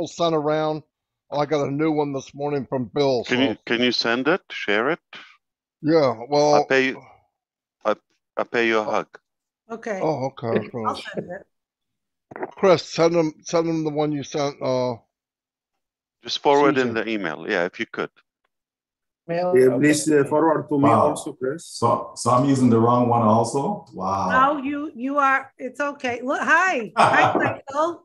sent around. I got a new one this morning from Bill. Can you send it? Share it? Yeah, well, I'll pay you a hug. Okay. Oh, okay. I'll send it. Chris, send him the one you sent. Just forward Susie. in the email. Yeah, if you could. Yeah, please forward to me also, Chris. So I'm using the wrong one also. Wow. No, you are. It's okay. Look, hi, Michael.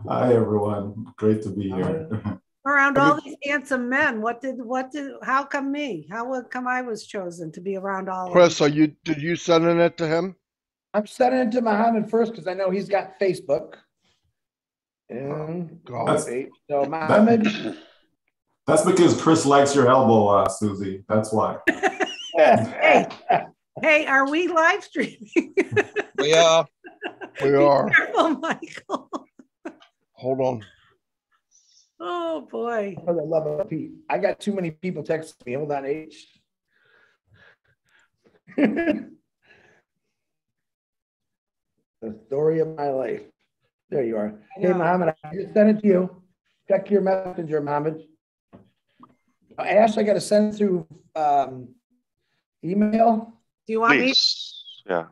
Hi everyone. Great to be here. Around all these handsome men, how come me? How come I was chosen to be around all Chris, of them? did you sending it to him? I'm sending it to Mohamed first because I know he's got Facebook. And so Mohamed. That's because Chris likes your elbow, Susie. That's why. Hey, are we live streaming? We are. We are. Be careful, Michael. Hold on. Oh boy. For the love of Pete. I got too many people texting me. Hold on, H. The story of my life. There you are. Hey, Mohamed, I just sent it to you. Check your messenger, Mohamed. Ash, I got to send through email. Do you want me? Yeah.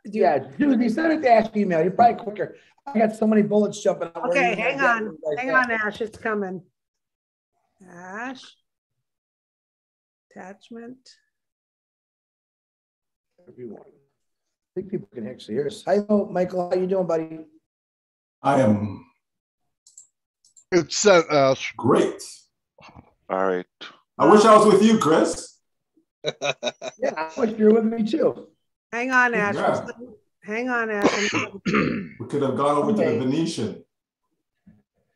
Yeah, Susie, send it to Ash email. You're probably quicker. I got so many bullets jumping out. Okay, hang on. Hang on, Ash. It's coming. Ash. Attachment. Everyone. I think people can actually hear us. Hi, Michael. How you doing, buddy? I am. It's sent, Ash. Great. All right. I wish I was with you, Chris. Yeah, I wish you were with me too. Hang on, Ash. Yeah. Hang on, Ash. We could have gone over to the Venetian.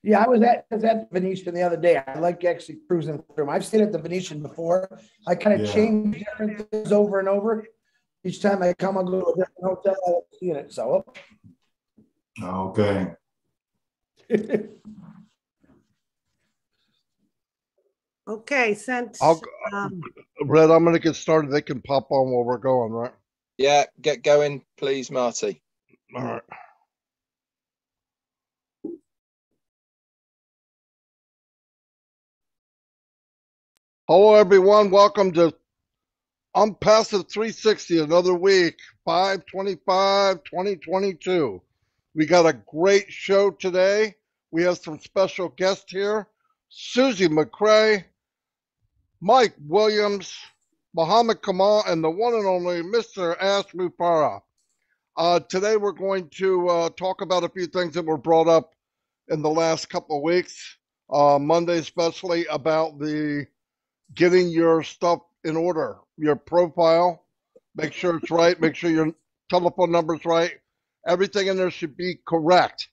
Yeah, I was at Venetian the other day. I like actually cruising through them. I've stayed at the Venetian before. I kind of change different things over and over. Each time I come, I'll go to a different hotel. I like seeing it. So. Okay. Okay, sent. Red, I'm going to get started. They can pop on while we're going, right? Yeah, get going, please, Marty. All right. Hello, everyone. Welcome to ONPASSIVE 360, another week, 5/25/2022. We got a great show today. We have some special guests here. Susie McCrea, Mike Williams, Mohamed Kamal, and the one and only Mr. Ash Mufa. Today we're going to talk about a few things that were brought up in the last couple of weeks, Monday especially, about the getting your stuff in order, your profile, make sure it's right, make sure your telephone number's right. Everything in there should be correct.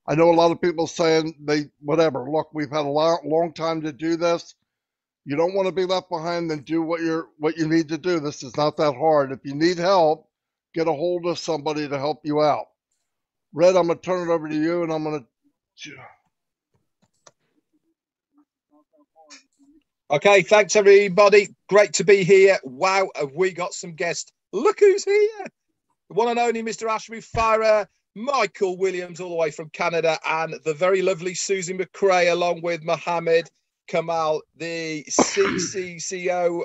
I know a lot of people saying whatever. Look, we've had a long time to do this. You don't want to be left behind, then do what you need to do. This is not that hard. If you need help, get a hold of somebody to help you out. Red, I'm going to turn it over to you, and I'm going to... Okay, thanks everybody. Great to be here. Wow, have we got some guests. Look who's here. The one and only Mr. Ash Mufa, Michael Williams all the way from Canada, and the very lovely Susie McCrea along with Mohamed Kamal, the CCCOOO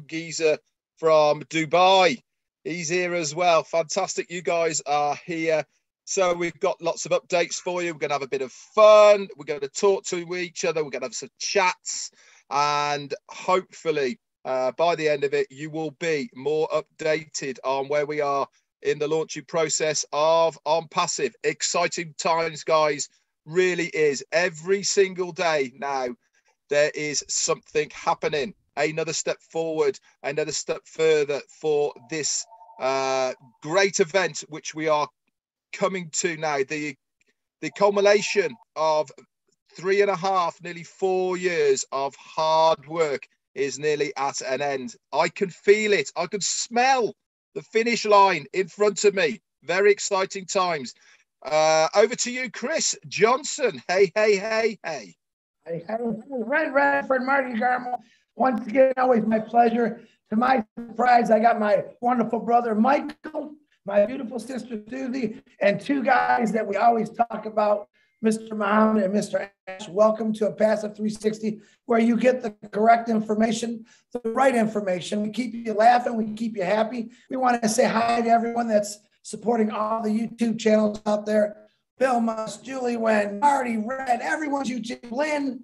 geezer from Dubai. He's here as well. Fantastic. You guys are here. So we've got lots of updates for you. We're going to have a bit of fun. We're going to talk to each other. We're going to have some chats. And hopefully by the end of it, you will be more updated on where we are in the launching process of ONPASSIVE. Exciting times, guys. Really is. Every single day now, there is something happening. Another step forward, another step further for this great event, which we are coming to now. The culmination of 3.5, nearly 4 years of hard work is nearly at an end. I can feel it. I can smell the finish line in front of me. Very exciting times. Over to you, Chris Johnson. Hey. Hey, Red Radford, Marty Garmo. Once again, always my pleasure. To my surprise, I got my wonderful brother, Michael, my beautiful sister, Susie, and two guys that we always talk about, Mr. Mohamed and Mr. Ash, welcome to ONPASSIVE 360, where you get the correct information, the right information. We keep you laughing, we keep you happy. We want to say hi to everyone that's supporting all the YouTube channels out there. Bill Musk, Julie Wen, Marty, Red, everyone's YouTube, Lynn,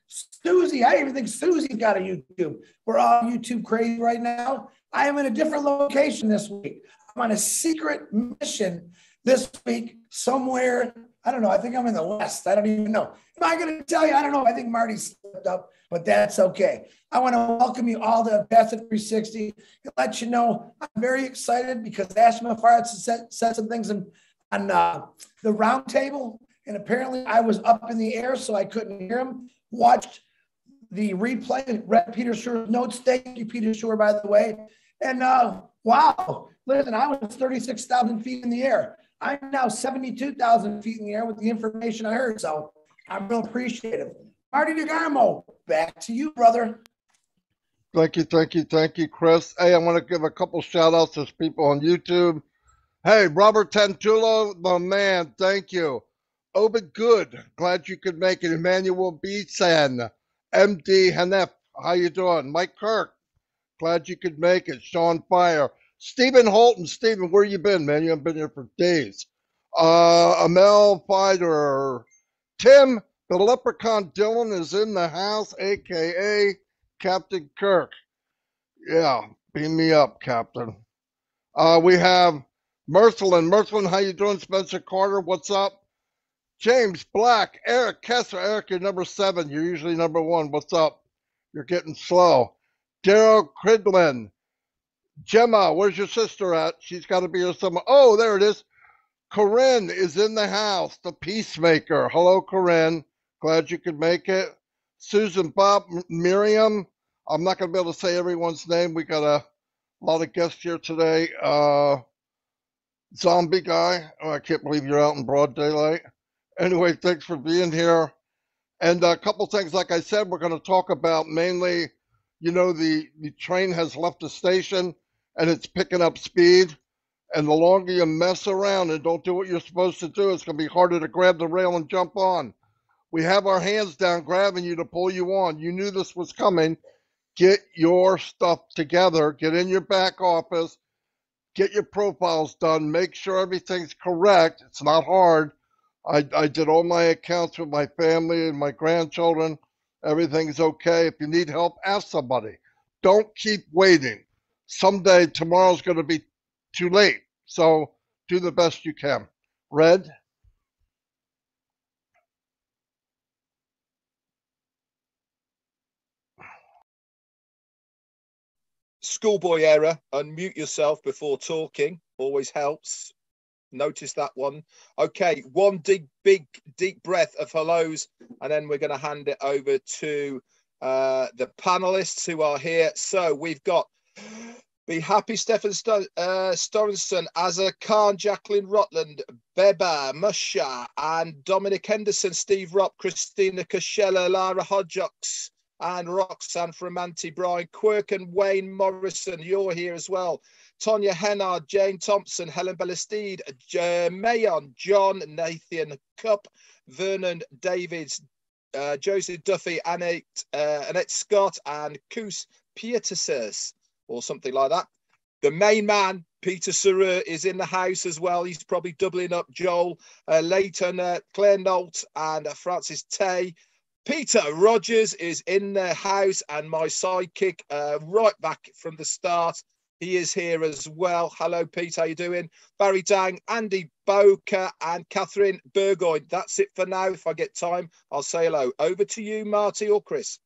Susie. I even think Susie's got a YouTube. We're all YouTube crazy right now. I am in a different location this week. I'm on a secret mission this week somewhere. I don't know. I think I'm in the West. I don't even know. Am I going to tell you? I don't know. I think Marty slipped up, but that's okay. I want to welcome you all to ONPASSIVE 360 and let you know I'm very excited because Ashma Farad said some things on the round table, and apparently I was up in the air, so I couldn't hear him. Watched the replay, read Peter Schuer's notes. Thank you, Peter Schuer, by the way. And wow, listen, I was 36,000 feet in the air. I'm now 72,000 feet in the air with the information I heard, so I'm real appreciative. Marty DeGarmo, back to you, brother. Thank you, Chris. Hey, I want to give a couple shout outs to people on YouTube. Hey, Robert Tantulo, my man, thank you. Obed Good, glad you could make it. Emmanuel Beesan, MD Hanef, how you doing? Mike Kirk, glad you could make it. Sean Fire. Stephen Holton. Stephen, where you been, man? You haven't been here for days. Amel Fighter. Tim, the Leprechaun Dylan is in the house, a.k.a. Captain Kirk. Yeah, beam me up, Captain. We have Mercelin. Mercelin, how you doing? Spencer Carter, what's up? James Black. Eric Kessler. Eric, you're number 7. You're usually number 1. What's up? You're getting slow. Daryl Cridlin. Gemma, where's your sister at? She's got to be here somewhere. Oh, there it is. Corinne is in the house, the peacemaker. Hello, Corinne. Glad you could make it. Susan, Bob, Miriam. I'm not going to be able to say everyone's name. We got a lot of guests here today. Zombie guy. Oh, I can't believe you're out in broad daylight. Anyway, thanks for being here. And a couple things, like I said, we're going to talk about mainly, you know, the train has left the station and it's picking up speed. And the longer you mess around and don't do what you're supposed to do, it's going to be harder to grab the rail and jump on. We have our hands down grabbing you to pull you on. You knew this was coming. Get your stuff together. Get in your back office. Get your profiles done. Make sure everything's correct. It's not hard. I did all my accounts with my family and my grandchildren. Everything's okay. If you need help, ask somebody. Don't keep waiting. Someday, tomorrow's going to be too late. So do the best you can. Red? Schoolboy error. Unmute yourself before talking. Always helps. Notice that one. Okay, one big deep breath of hellos, and then we're going to hand it over to the panelists who are here. So we've got Be Happy, Stefan Storenson, Azza Khan, Jacqueline Rutland, Beba, Musha, and Dominic Henderson, Steve Ropp, Christina Kashella, Lara Hodjocks, and Roxanne Framanti, Brian Quirk, and Wayne Morrison. You're here as well. Tonya Hennard, Jane Thompson, Helen Ballastide, Mayon, John, Nathan Cup, Vernon Davids, Joseph Duffy, Annette Scott, and Koos Pieterses, or something like that. The main man, Peter Saru, is in the house as well. He's probably doubling up Joel, Leighton, Claire Nolt, and Francis Tay. Peter Rogers is in the house, and my sidekick right back from the start. He is here as well. Hello, Pete. How you doing? Barry Dang, Andy Boker, and Catherine Burgoyne. That's it for now. If I get time, I'll say hello. Over to you, Marty or Chris.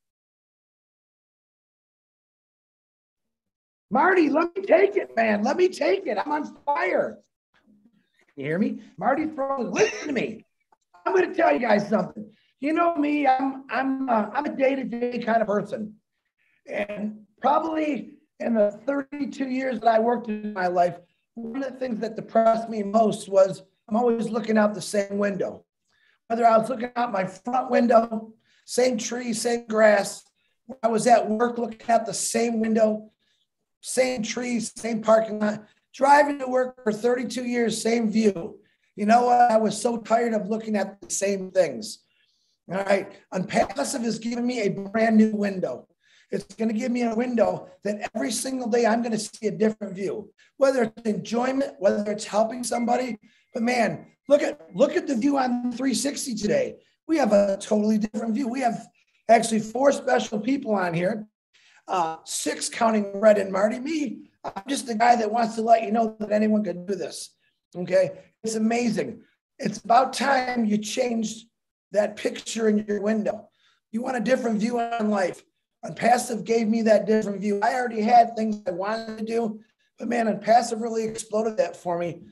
Marty, let me take it, man. Let me take it. I'm on fire. You hear me? Marty's frozen. Listen to me. I'm going to tell you guys something. You know me. I'm a day-to-day kind of person, and probably in the 32 years that I worked in my life, one of the things that depressed me most was I'm always looking out the same window. Whether I was looking out my front window, same tree, same grass. I was at work looking out the same window, same trees, same parking lot. Driving to work for 32 years, same view. You know what? I was so tired of looking at the same things. All right. ONPASSIVE is giving me a brand new window. It's going to give me a window that every single day I'm going to see a different view, whether it's enjoyment, whether it's helping somebody. But man, look at the view on 360 today. We have a totally different view. We have actually 4 special people on here, 6 counting Red and Marty. Me, I'm just the guy that wants to let you know that anyone can do this. Okay, it's amazing. It's about time you changed that picture in your window. You want a different view on life. ONPASSIVE gave me that different view. I already had things I wanted to do, but man, ONPASSIVE really exploded that for me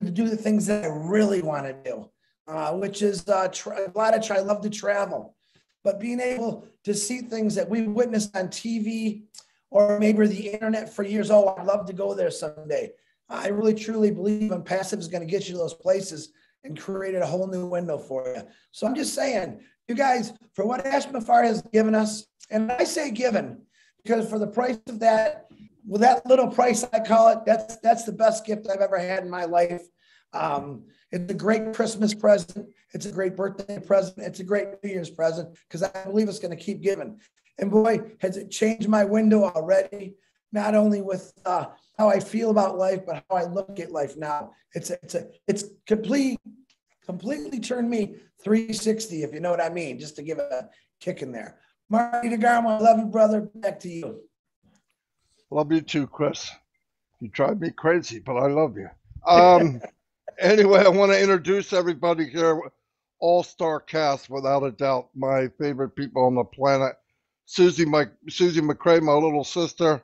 to do the things that I really want to do, which is I love to travel, but being able to see things that we witnessed on TV or maybe the internet for years. Oh, I'd love to go there someday. I really truly believe ONPASSIVE is going to get you to those places and created a whole new window for you. So I'm just saying, you guys, for what Ash Mufareh has given us, and I say given, because for the price of that, with that little price, I call it, that's the best gift I've ever had in my life. It's a great Christmas present. It's a great birthday present. It's a great New Year's present, because I believe it's going to keep giving. And boy, has it changed my window already, not only with how I feel about life, but how I look at life now. It's completely turned me 360, if you know what I mean, just to give a kick in there. Marty DeGarmo, I love you, brother. Back to you. Love you too, Chris. You drive me crazy, but I love you. Anyway, I want to introduce everybody here. All-star cast, without a doubt. My favorite people on the planet. Susie McCrea, my little sister.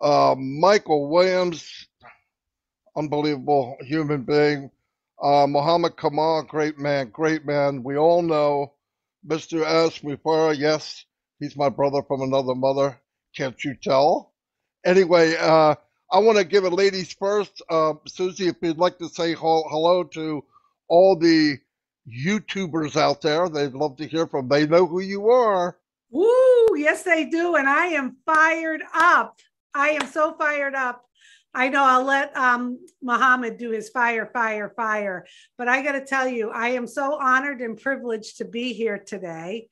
Michael Williams, unbelievable human being. Mohamed Kamal, great man. We all know Mr. S. Mufa, yes, he's my brother from another mother. Can't you tell? Anyway, I want to give it ladies first. Susie, if you'd like to say hello to all the YouTubers out there, they'd love to hear from. They know who you are. Woo, yes, they do. And I am fired up. I am so fired up. I know I'll let Mohamed do his fire. But I got to tell you, I am so honored and privileged to be here today.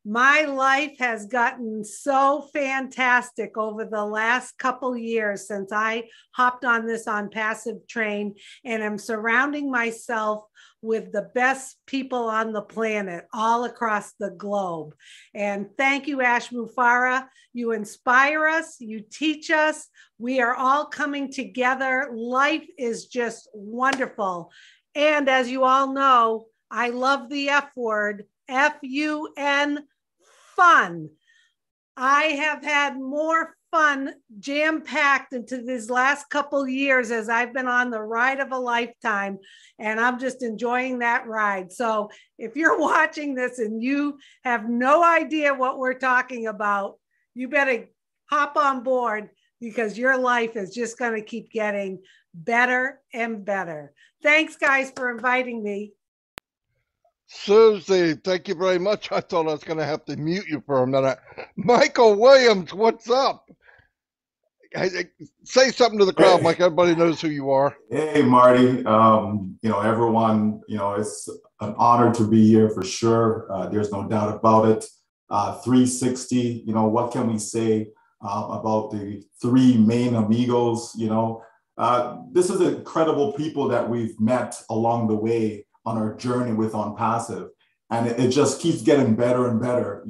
My life has gotten so fantastic over the last couple years since I hopped on this ONPASSIVE train, and I'm surrounding myself with the best people on the planet all across the globe. And thank you, Ash Mufareh. You inspire us, you teach us. We are all coming together. Life is just wonderful. And as you all know, I love the F word, F-U-N, fun. I have had more fun jam-packed into these last couple years as I've been on the ride of a lifetime, and I'm just enjoying that ride. So if you're watching this and you have no idea what we're talking about, you better hop on board, because your life is just going to keep getting better and better. Thanks, guys, for inviting me. Susie, thank you very much. I thought I was going to have to mute you for a minute. Michael Williams, what's up? Say something to the crowd, Mike. Everybody knows who you are. Hey, Marty. Everyone, it's an honor to be here for sure. There's no doubt about it. 360, what can we say about the 3 main amigos? This is incredible people that we've met along the way on our journey with ONPASSIVE, and it just keeps getting better and better.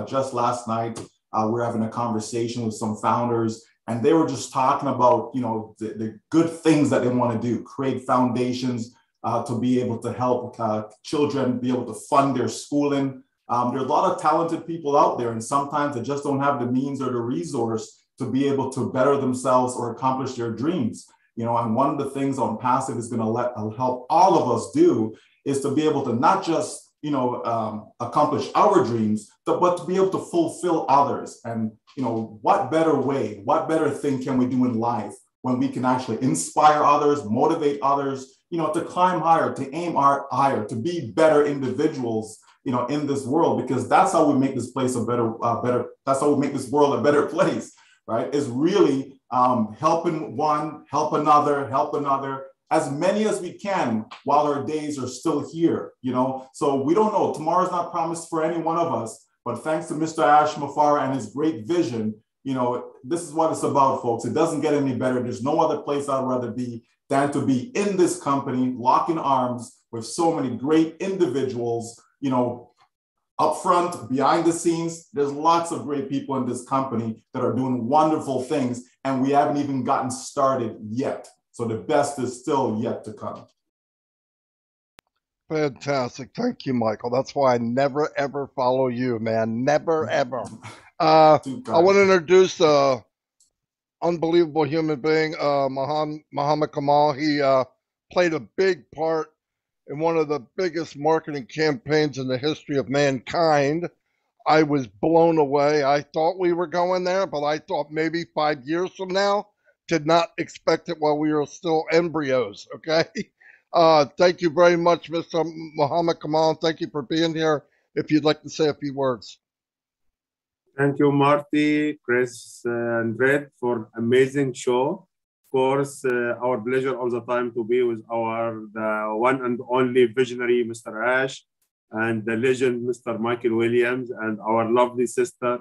Just last night we're having a conversation with some founders, and they were just talking about the good things that they want to do, create foundations to be able to help children be able to fund their schooling. There's a lot of talented people out there, and sometimes they just don't have the means or the resource to be able to better themselves or accomplish their dreams. And one of the things ONPASSIVE is going to help all of us do is to be able to not just, accomplish our dreams, but to be able to fulfill others. And, what better way, what better thing can we do in life when we can actually inspire others, motivate others, to climb higher, to aim higher, to be better individuals, in this world, because that's how we make this place that's how we make this world a better place, right? Is really helping one, help another, as many as we can while our days are still here, you know? So we don't know, tomorrow's not promised for any one of us, but thanks to Mr. Ash Mufara and his great vision, you know, this is what it's about, folks. It doesn't get any better. There's no other place I'd rather be than to be in this company, locking arms with so many great individuals, you know, up front, behind the scenes. There's lots of great people in this company that are doing wonderful things, and we haven't even gotten started yet. So the best is still yet to come. Fantastic. Thank you, Michael. That's why I never, ever follow you, man. Never, ever. I want to introduce an unbelievable human being, Mohamed Kamal. He played a big part in one of the biggest marketing campaigns in the history of mankind. I was blown away. I thought we were going there, but I thought maybe 5 years from now. Did not expect it while we were still embryos, okay? Thank you very much, Mr. Mohamed Kamal. Thank you for being here. If you'd like to say a few words. Thank you, Marty, Chris, and Red for amazing show. Of course, our pleasure all the time to be with the one and only visionary, Mr. Ash, and the legend, Mr. Michael Williams, and our lovely sister,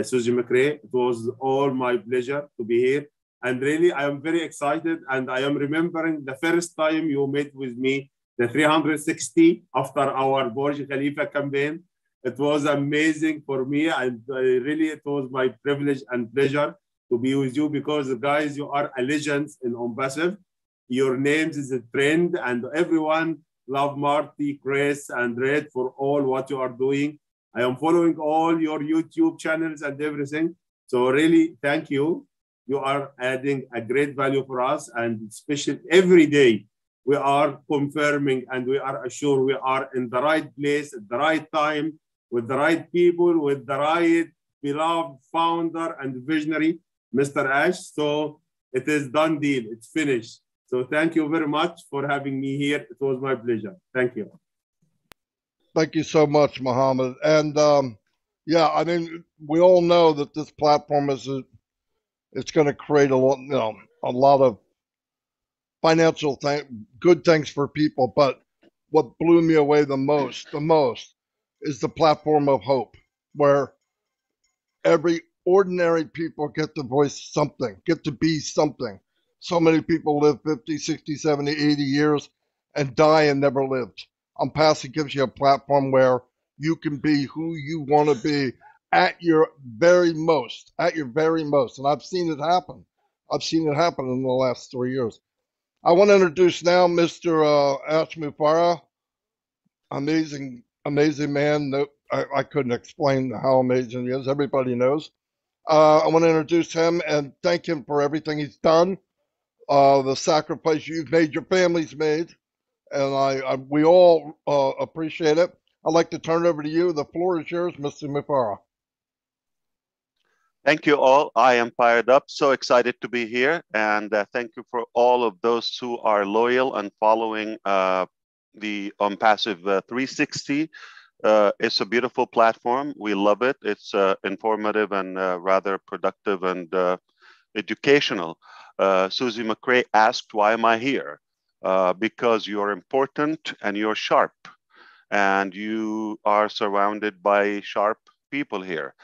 Susie McCrea. It was all my pleasure to be here. And really, I am very excited, and I am remembering the first time you met with me, the 360 after our Burj Khalifa campaign. It was amazing for me, and really it was my privilege and pleasure to be with you, because guys, you are a legend in ONPASSIVE. Your names is a trend, and everyone love Marty, Chris, and Red for all what you are doing. I am following all your YouTube channels and everything. So really, thank you. You are adding a great value for us, and especially every day we are confirming and we are assured we are in the right place at the right time, with the right people, with the right beloved founder and visionary, Mr. Ash. So it is done deal, it's finished. So thank you very much for having me here. It was my pleasure. Thank you. Thank you so much, Mohamed. And yeah, I mean, we all know that this platform it's going to create a lot of financial good things for people. But what blew me away the most is the platform of hope, where every ordinary people get to voice something, get to be something. So many people live 50, 60, 70, 80 years and die and never lived. ONPASSIVE gives you a platform where you can be who you want to be at your very most, And I've seen it happen. I've seen it happen in the last 3 years. I want to introduce now Mr. Ash Mufara. Amazing man. No, I couldn't explain how amazing he is. Everybody knows. I want to introduce him and thank him for everything he's done, the sacrifice you've made, your family's made, and we all appreciate it. I'd like to turn it over to you. The floor is yours, Mr. Mufara. Thank you all. I am fired up, so excited to be here. And thank you for all of those who are loyal and following the ONPASSIVE 360. It's a beautiful platform. We love it. It's informative and rather productive and educational. Susie McCrea asked, why am I here? Because you're important and you're sharp. And you are surrounded by sharp people here.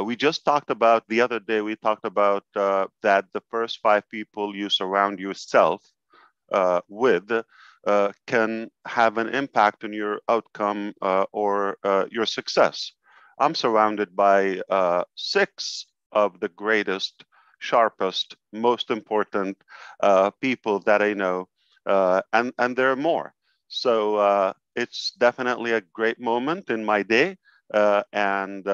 We just talked about, the other day, we talked about that the first 5 people you surround yourself with can have an impact on your outcome or your success. I'm surrounded by 6 of the greatest, sharpest, most important people that I know, and there are more. So it's definitely a great moment in my day, and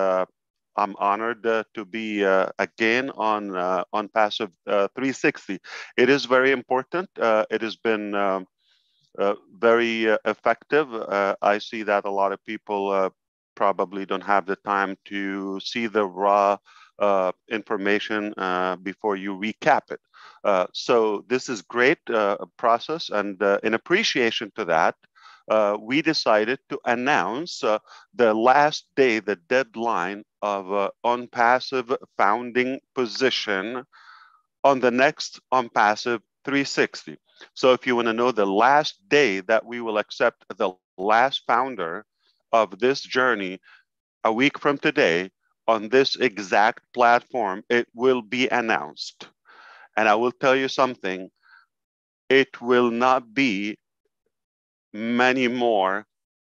I'm honored to be again on ONPASSIVE 360. It is very important. It has been very effective. I see that a lot of people probably don't have the time to see the raw information before you recap it. So this is great process, and in appreciation to that, we decided to announce the last day, the deadline of ONPASSIVE founding position on the next ONPASSIVE 360. So if you want to know the last day that we will accept the last founder of this journey, a week from today, on this exact platform, it will be announced. And I will tell you something, it will not be many more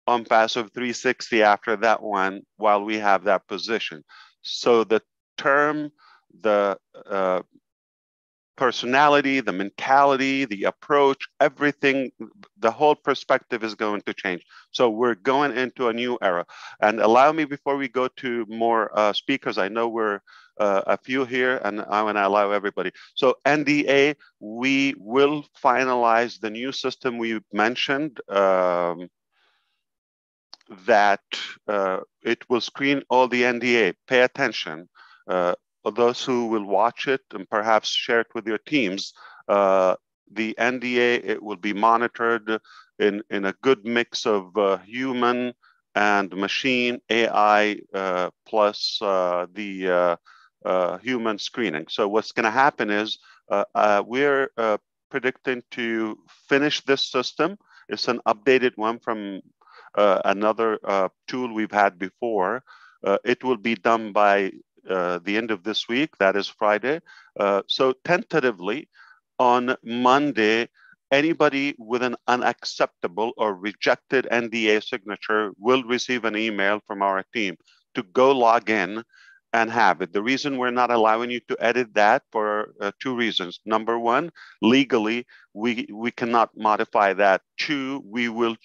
ONPASSIVE 360 after that one while we have that position. So the term, the personality, the mentality, the approach, everything, the whole perspective is going to change. So we're going into a new era. And allow me, before we go to more speakers, I know we're a few here, and I want to allow everybody. So NDA, we will finalize the new system we mentioned, that it will screen all the NDA. Pay attention. Those who will watch it and perhaps share it with your teams, the NDA, it will be monitored in a good mix of human and machine, AI, plus the human screening. So what's going to happen is we're predicting to finish this system. It's an updated one from another tool we've had before. It will be done by the end of this week, that is Friday. So tentatively on Monday, anybody with an unacceptable or rejected NDA signature will receive an email from our team to go log in and have it. The reason we're not allowing you to edit that for two reasons. Number one, legally, we cannot modify that. Two, we will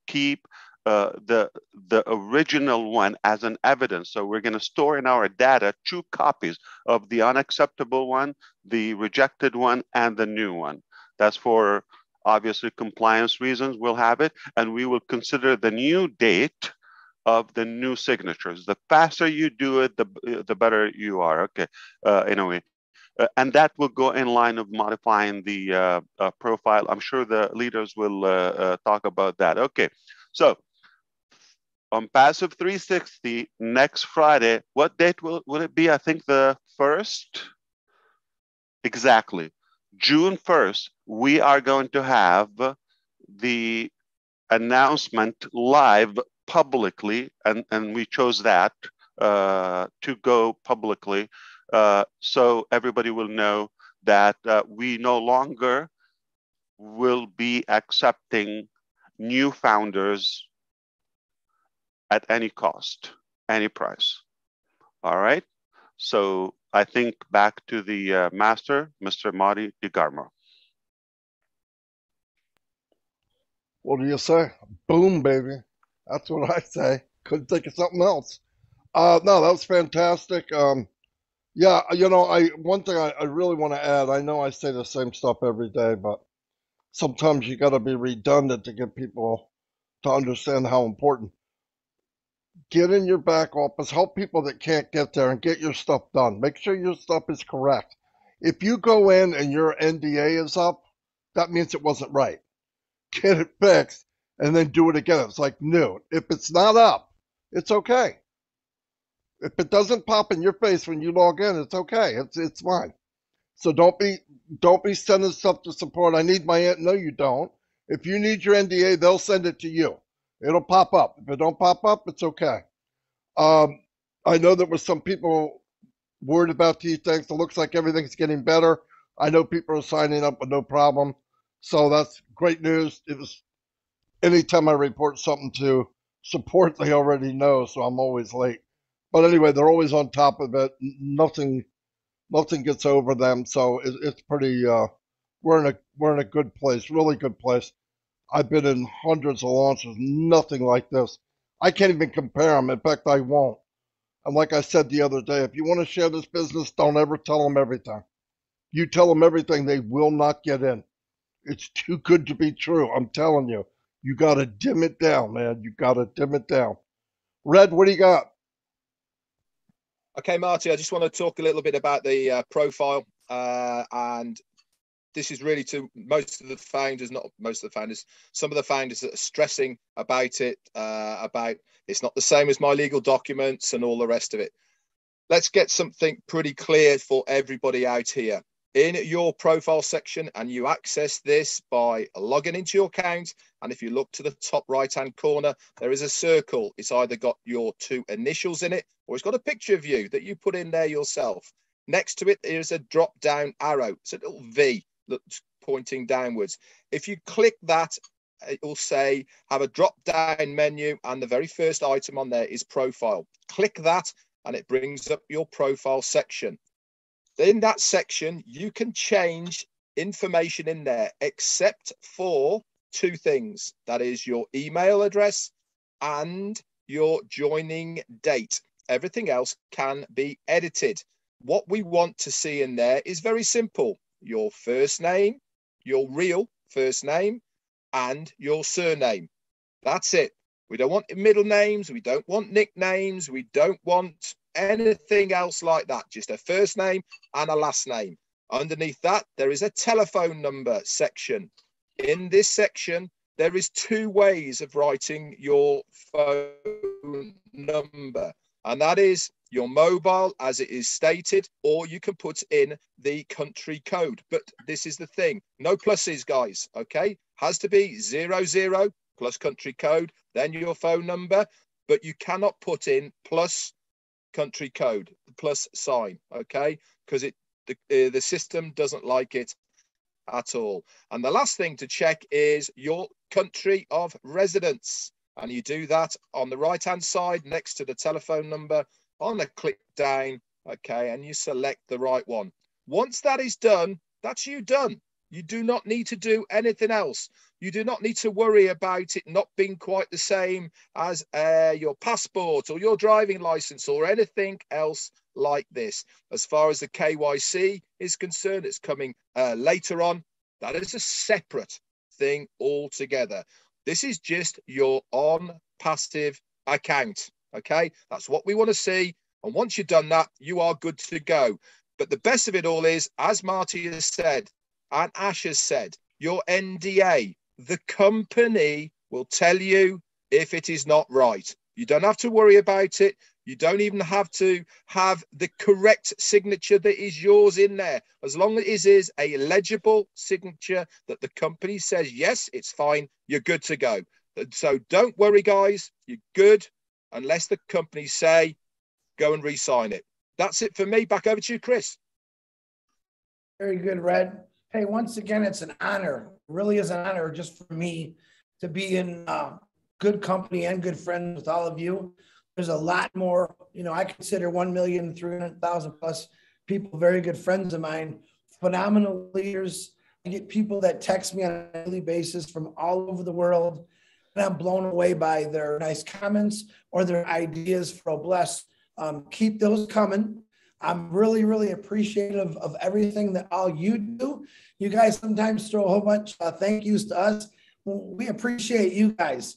keep the original one as an evidence. So we're going to store in our data 2 copies of the unacceptable one, the rejected one, and the new one. That's for obviously compliance reasons. We'll have it, and we will consider the new date of the new signatures. The faster you do it, the better you are. Okay. Anyway. And that will go in line of modifying the profile. I'm sure the leaders will talk about that. Okay. So ONPASSIVE 360 next Friday. What date will it be? I think the 1st. Exactly. June 1st, we are going to have the announcement live publicly, and we chose that to go publicly, so everybody will know that we no longer will be accepting new founders at any cost, any price. All right. So I think back to the master, Mr. Marty DeGarmo. What do you say? Boom, baby. That's what I say. Couldn't think of something else. No, that was fantastic. Yeah, you know, one thing I really want to add, I know I say the same stuff every day, but sometimes you got to be redundant to get people to understand how important. Get in your back office, help people that can't get there, and get your stuff done. Make sure your stuff is correct. If you go in and your NDA is up, that means it wasn't right. Get it fixed and then do it again. It's like new. If it's not up, it's okay. If it doesn't pop in your face when you log in, it's okay. It's fine. So don't be sending stuff to support. I need my no, you don't. If you need your NDA, they'll send it to you. It'll pop up. If it don't pop up, it's okay. I know there were some people worried about these things. It looks like everything's getting better. I know people are signing up with no problem. So that's great news. It was anytime I report something to support, they already know, so I'm always late. But anyway, they're always on top of it. Nothing gets over them. So it's pretty. We're in a good place, really good place. I've been in hundreds of launches, nothing like this. I can't even compare them. In fact, I won't. And like I said the other day, if you want to share this business, don't ever tell them everything. You tell them everything, they will not get in. It's too good to be true. I'm telling you. You got to dim it down, man. You got to dim it down. Red, what do you got? Okay, Marty, I just want to talk a little bit about the profile. And this is really to most of the founders, not most of the founders, some of the founders that are stressing about it, about it's not the same as my legal documents and all the rest of it. Let's get something pretty clear for everybody out here. in your profile section, and you access this by logging into your account. And if you look to the top right-hand corner, there is a circle. It's either got your 2 initials in it, or it's got a picture of you that you put in there yourself. Next to it, there's a drop-down arrow. It's a little V that's pointing downwards. If you click that, it will say have a drop-down menu, and the very first item on there is profile. Click that, and it brings up your profile section. In that section, you can change information in there, except for 2 things. That is your email address and your joining date. Everything else can be edited. What we want to see in there is very simple. Your first name, your real first name, and your surname. That's it. We don't want middle names. We don't want nicknames. We don't want anything else like that. Just a first name and a last name. Underneath that, there is a telephone number section. In this section, there is 2 ways of writing your phone number, and that is your mobile, as it is stated, or you can put in the country code. But this is the thing, no pluses, guys, okay? Has to be 00 plus country code, then your phone number, but you cannot put in plus country code, the plus sign, okay? Because the system doesn't like it at all. And the last thing to check is your country of residence, and you do that on the right hand side next to the telephone number on the click down, okay, and you select the right one. Once that is done, that's you done. You do not need to do anything else. You do not need to worry about it not being quite the same as your passport or your driving license or anything else like this. As far as the KYC is concerned, it's coming later on. That is a separate thing altogether. This is just your ONPASSIVE account, okay? That's what we want to see. And once you've done that, you are good to go. But the best of it all is, as Marty has said, and Ash has said, your NDA, the company will tell you if it is not right. You don't have to worry about it. You don't even have to have the correct signature that is yours in there. As long as it is a legible signature that the company says, yes, it's fine, you're good to go. So don't worry, guys, you're good unless the company say, go and re-sign it. That's it for me. Back over to you, Chris. Very good, Red. Hey, once again, it's an honor. It really is an honor just for me to be in good company and good friends with all of you. There's a lot more, you know, I consider 1,300,000 plus people very good friends of mine, phenomenal leaders. I get people that text me on a daily basis from all over the world, and I'm blown away by their nice comments or their ideas for Bless. Keep those coming. I'm really, really appreciative of everything that all you do. You guys sometimes throw a whole bunch of thank yous to us. We appreciate you guys.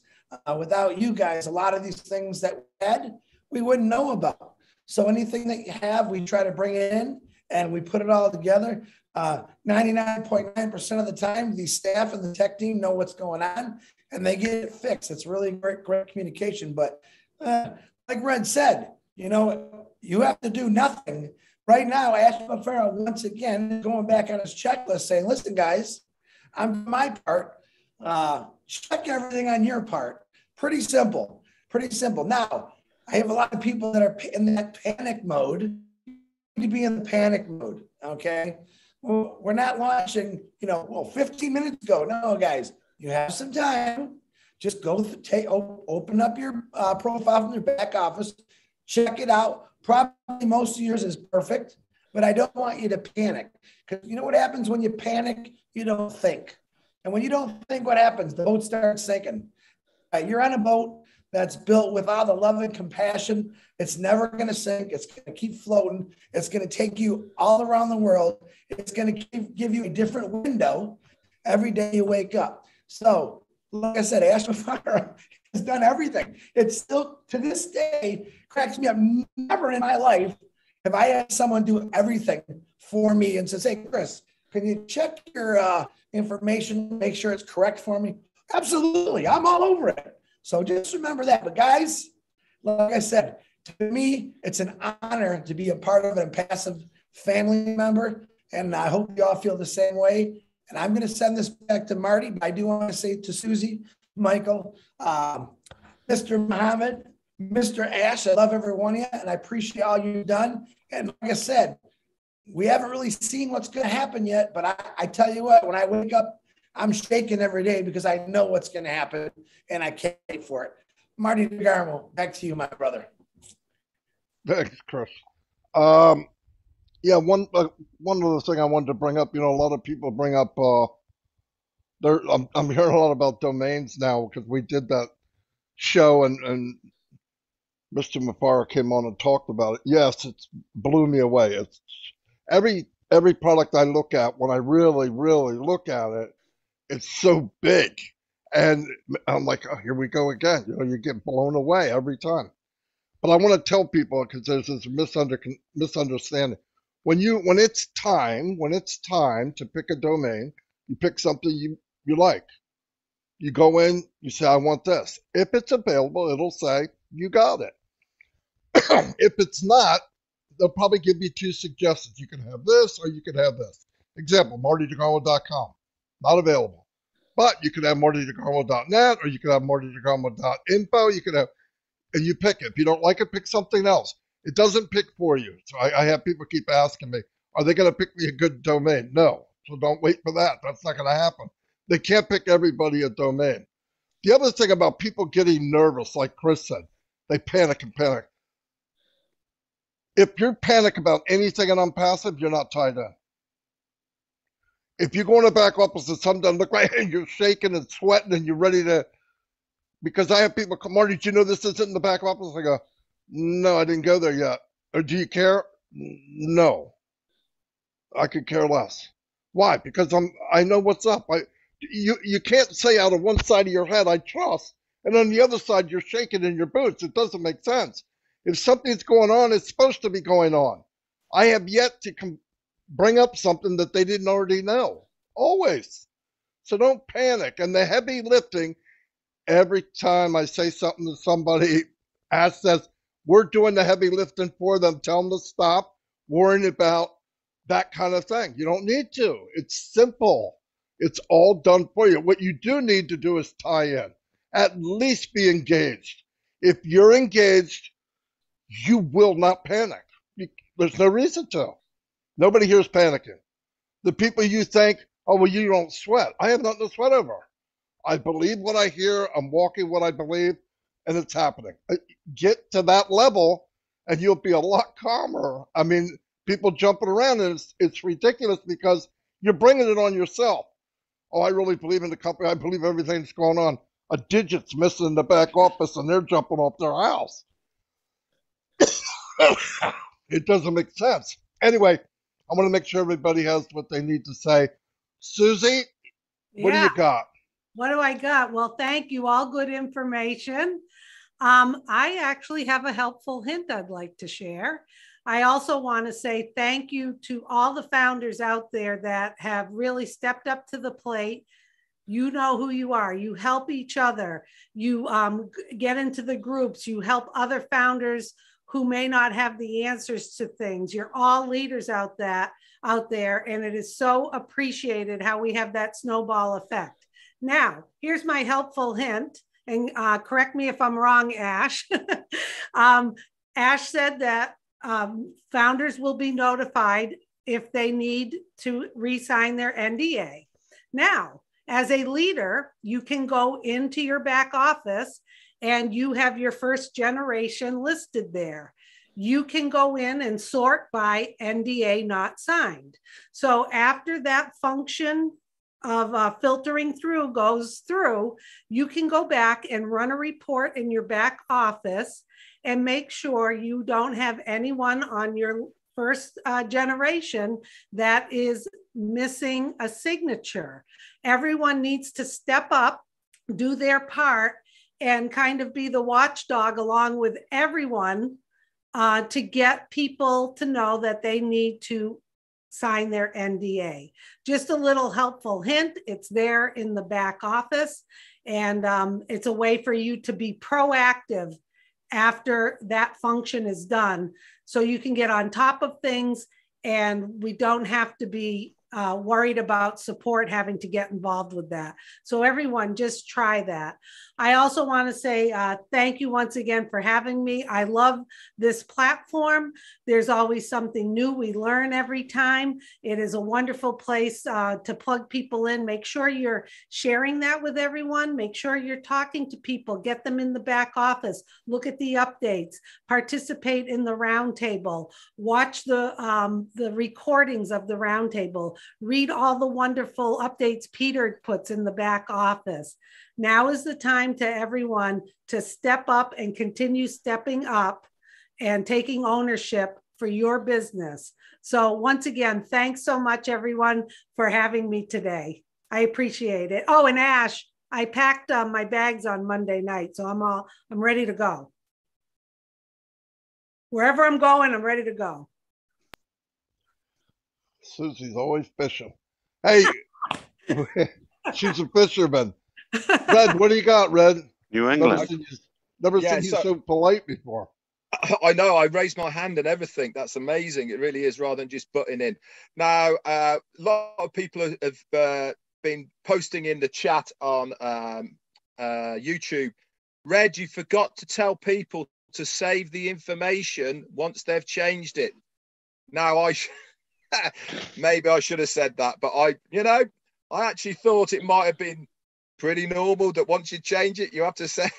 Without you guys, a lot of these things that we had, we wouldn't know about. So anything that you have, we try to bring it in and we put it all together. 99.9% of the time, the staff and the tech team know what's going on and they get it fixed. It's really great communication. But like Red said, you know, you have to do nothing. Right now, Ash McCrea once again going back on his checklist saying, listen, guys, on my part, check everything on your part. Pretty simple, pretty simple. Now, I have a lot of people that are in that panic mode. You need to be in the panic mode, okay? Well, we're not launching, you know, well, 15 minutes ago. No, guys, you have some time. Just go, open up your profile from your back office, check it out. Probably most of yours is perfect, but I don't want you to panic, because you know what happens when you panic? You don't think. And when you don't think, what happens? The boat starts sinking. You're on a boat that's built with all the love and compassion. It's never going to sink. It's going to keep floating. It's going to take you all around the world. It's going to give you a different window every day you wake up. So, like I said, Ash McCrea has done everything. It's still, to this day, cracks me up. Never in my life have I had someone do everything for me and says, hey, Chris, can you check your information, make sure it's correct for me? Absolutely. I'm all over it. So just remember that. But guys, like I said, to me, it's an honor to be a part of an ONPASSIVE family member. And I hope you all feel the same way. And I'm going to send this back to Marty, but I do want to say to Susie, Michael, Mr. Mohamed, Mr. Ash, I love every one of you, and I appreciate all you've done. And like I said, we haven't really seen what's going to happen yet, but I tell you what, when I wake up, I'm shaking every day because I know what's going to happen, and I can't wait for it. Marty DeGarmo, back to you, my brother. Thanks, Chris. Yeah, one other thing I wanted to bring up. You know, a lot of people bring up. I'm hearing a lot about domains now because we did that show and Mr. Mufa came on and talked about it. Yes, it blew me away. It's every product I look at, when I really look at it, it's so big, and I'm like, oh, here we go again. You know, you get blown away every time. But I want to tell people, because there's this misunderstanding. When it's time to pick a domain, you pick something you like. You go in, you say, I want this. If it's available, it'll say, you got it. If it's not, they'll probably give you two suggestions. You can have this or you can have this. Example, martydegarmo.com, not available. But you can have martydegarmo.net or you can have martydegarmo.info. You can have, and you pick it. If you don't like it, pick something else. It doesn't pick for you. So I have people keep asking me, are they going to pick me a good domain? No. So don't wait for that. That's not going to happen. They can't pick everybody a domain. The other thing about people getting nervous, like Chris said, they panic and panic. If you're panic about anything in ONPASSIVE, you're not tied in. If you go in the back office and something doesn't look right and you're shaking and sweating and you're ready to, because I have people come, Marty, did you know this isn't in the back office? I go, no, I didn't go there yet. Or do you care? No. I could care less. Why? Because I know what's up. You can't say out of one side of your head, I trust, and on the other side, you're shaking in your boots. It doesn't make sense. If something's going on, it's supposed to be going on. I have yet to bring up something that they didn't already know. Always. So don't panic. And the heavy lifting, every time I say something to somebody, Ash says, we're doing the heavy lifting for them. Tell them to stop worrying about that kind of thing. You don't need to. It's simple. It's all done for you. What you do need to do is tie in. At least be engaged. If you're engaged, you will not panic. There's no reason to. Nobody here is panicking. The people you think, oh, well, you don't sweat. I have nothing to sweat over. I believe what I hear. I'm walking what I believe, and it's happening. Get to that level, and you'll be a lot calmer. I mean, people jumping around, and it's ridiculous because you're bringing it on yourself. Oh, I really believe in the company. I believe everything's going on. A digit's missing in the back office, and they're jumping off their house. It doesn't make sense. Anyway, I want to make sure everybody has what they need to say. Susie, what do you got? What do I got? Well, thank you. All good information. I actually have a helpful hint I'd like to share. I also want to say thank you to all the founders out there that have really stepped up to the plate. You know who you are. You help each other. You get into the groups. You help other founders who may not have the answers to things. You're all leaders out there, and it is so appreciated how we have that snowball effect. Now, here's my helpful hint, and correct me if I'm wrong, Ash. Ash said that founders will be notified if they need to re-sign their NDA. Now, as a leader, you can go into your back office and you have your first generation listed there. You can go in and sort by NDA not signed. So after that function of filtering through goes through, you can go back and run a report in your back office and make sure you don't have anyone on your first generation that is missing a signature. Everyone needs to step up, do their part, and kind of be the watchdog along with everyone to get people to know that they need to sign their NDA. Just a little helpful hint, it's there in the back office, and it's a way for you to be proactive after that function is done, so you can get on top of things and we don't have to be worried about support having to get involved with that. So everyone, just try that. I also want to say thank you once again for having me. I love this platform. There's always something new. We learn every time. It is a wonderful place to plug people in. Make sure you're sharing that with everyone. Make sure you're talking to people. Get them in the back office. Look at the updates. Participate in the roundtable. Watch the recordings of the roundtable. Read all the wonderful updates Peter puts in the back office. Now is the time to everyone to step up and continue stepping up and taking ownership for your business. So once again, thanks so much, everyone, for having me today. I appreciate it. Oh, and Ash, I packed my bags on Monday night, so I'm ready to go. Wherever I'm going, I'm ready to go. Susie's always fishing. Hey, she's a fisherman. Red, what do you got, Red? New England. Never seen you so polite before. I know. I raised my hand and everything. That's amazing. It really is, rather than just butting in. Now, a lot of people have been posting in the chat on YouTube. Red, you forgot to tell people to save the information once they've changed it. Now, maybe I should have said that, but I actually thought it might have been pretty normal that once you change it, you have to save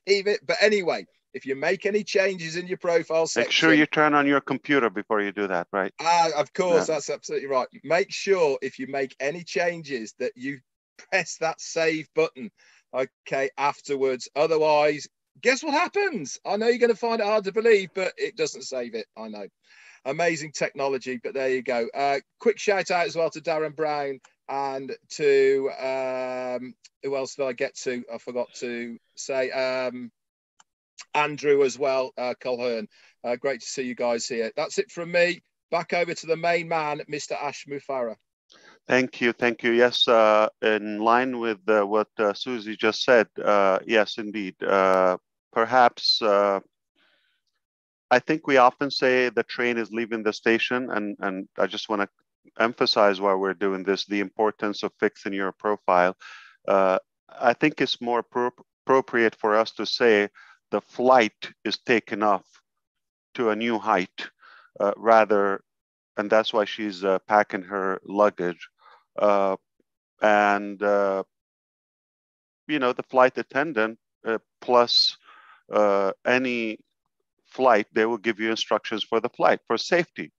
it. But anyway, if you make any changes in your profile section, make sure you turn on your computer before you do that, right? Of course, that's absolutely right. Make sure if you make any changes that you press that save button, okay, afterwards. Otherwise, guess what happens? I know you're going to find it hard to believe, but it doesn't save it. I know. Amazing technology, but there you go. Quick shout out as well to Darren Brown and to who else did I get to? I forgot to say Andrew as well, Colhern. Great to see you guys here. That's it from me. Back over to the main man, Mr. Ash Mufareh. Thank you. Thank you. Yes, in line with what Susie just said, yes, indeed. Perhaps I think we often say the train is leaving the station, and I just want to emphasize while we're doing this, the importance of fixing your profile. I think it's more appropriate for us to say the flight is taken off to a new height rather, and that's why she's packing her luggage. And the flight attendant plus any flight, they will give you instructions for the flight for safety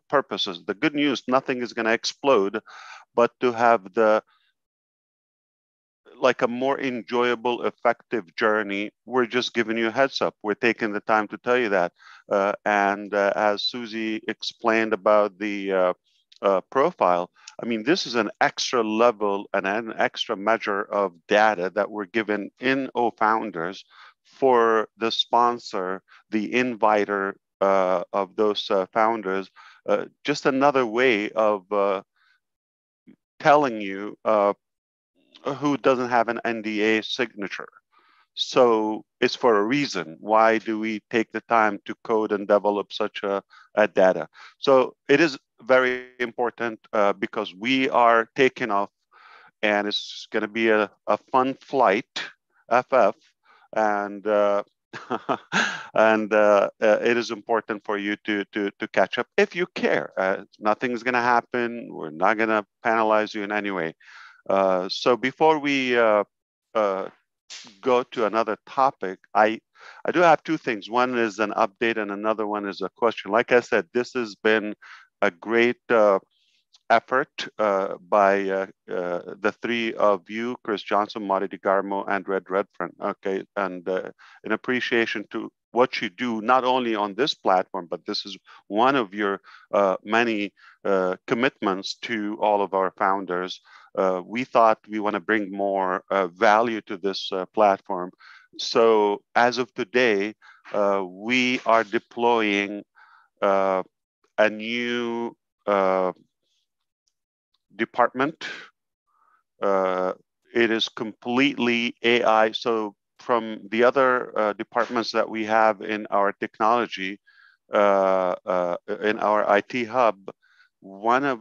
purposes. The good news, nothing is going to explode, but to have like a more enjoyable, effective journey, we're just giving you a heads up. We're taking the time to tell you that. And as Susie explained about the profile, I mean, this is an extra level and an extra measure of data that we're given in OFounders for the sponsor, the inviter of those founders. Just another way of telling you who doesn't have an NDA signature. So it's for a reason. Why do we take the time to code and develop such a data? So it is very important because we are taking off, and it's going to be a fun flight, FF, and and it is important for you to catch up if you care. Nothing's going to happen. We're not going to penalize you in any way. So before we go to another topic, I do have two things. One is an update and another one is a question. Like I said, this has been a great effort by the three of you, Chris Johnson, Marty DeGarmo, and Red Redfern, okay? And in appreciation to what you do, not only on this platform, but this is one of your many commitments to all of our founders. We thought we want to bring more value to this platform. So as of today, we are deploying a new department. It is completely AI. So from the other departments that we have in our technology, in our IT hub, one of,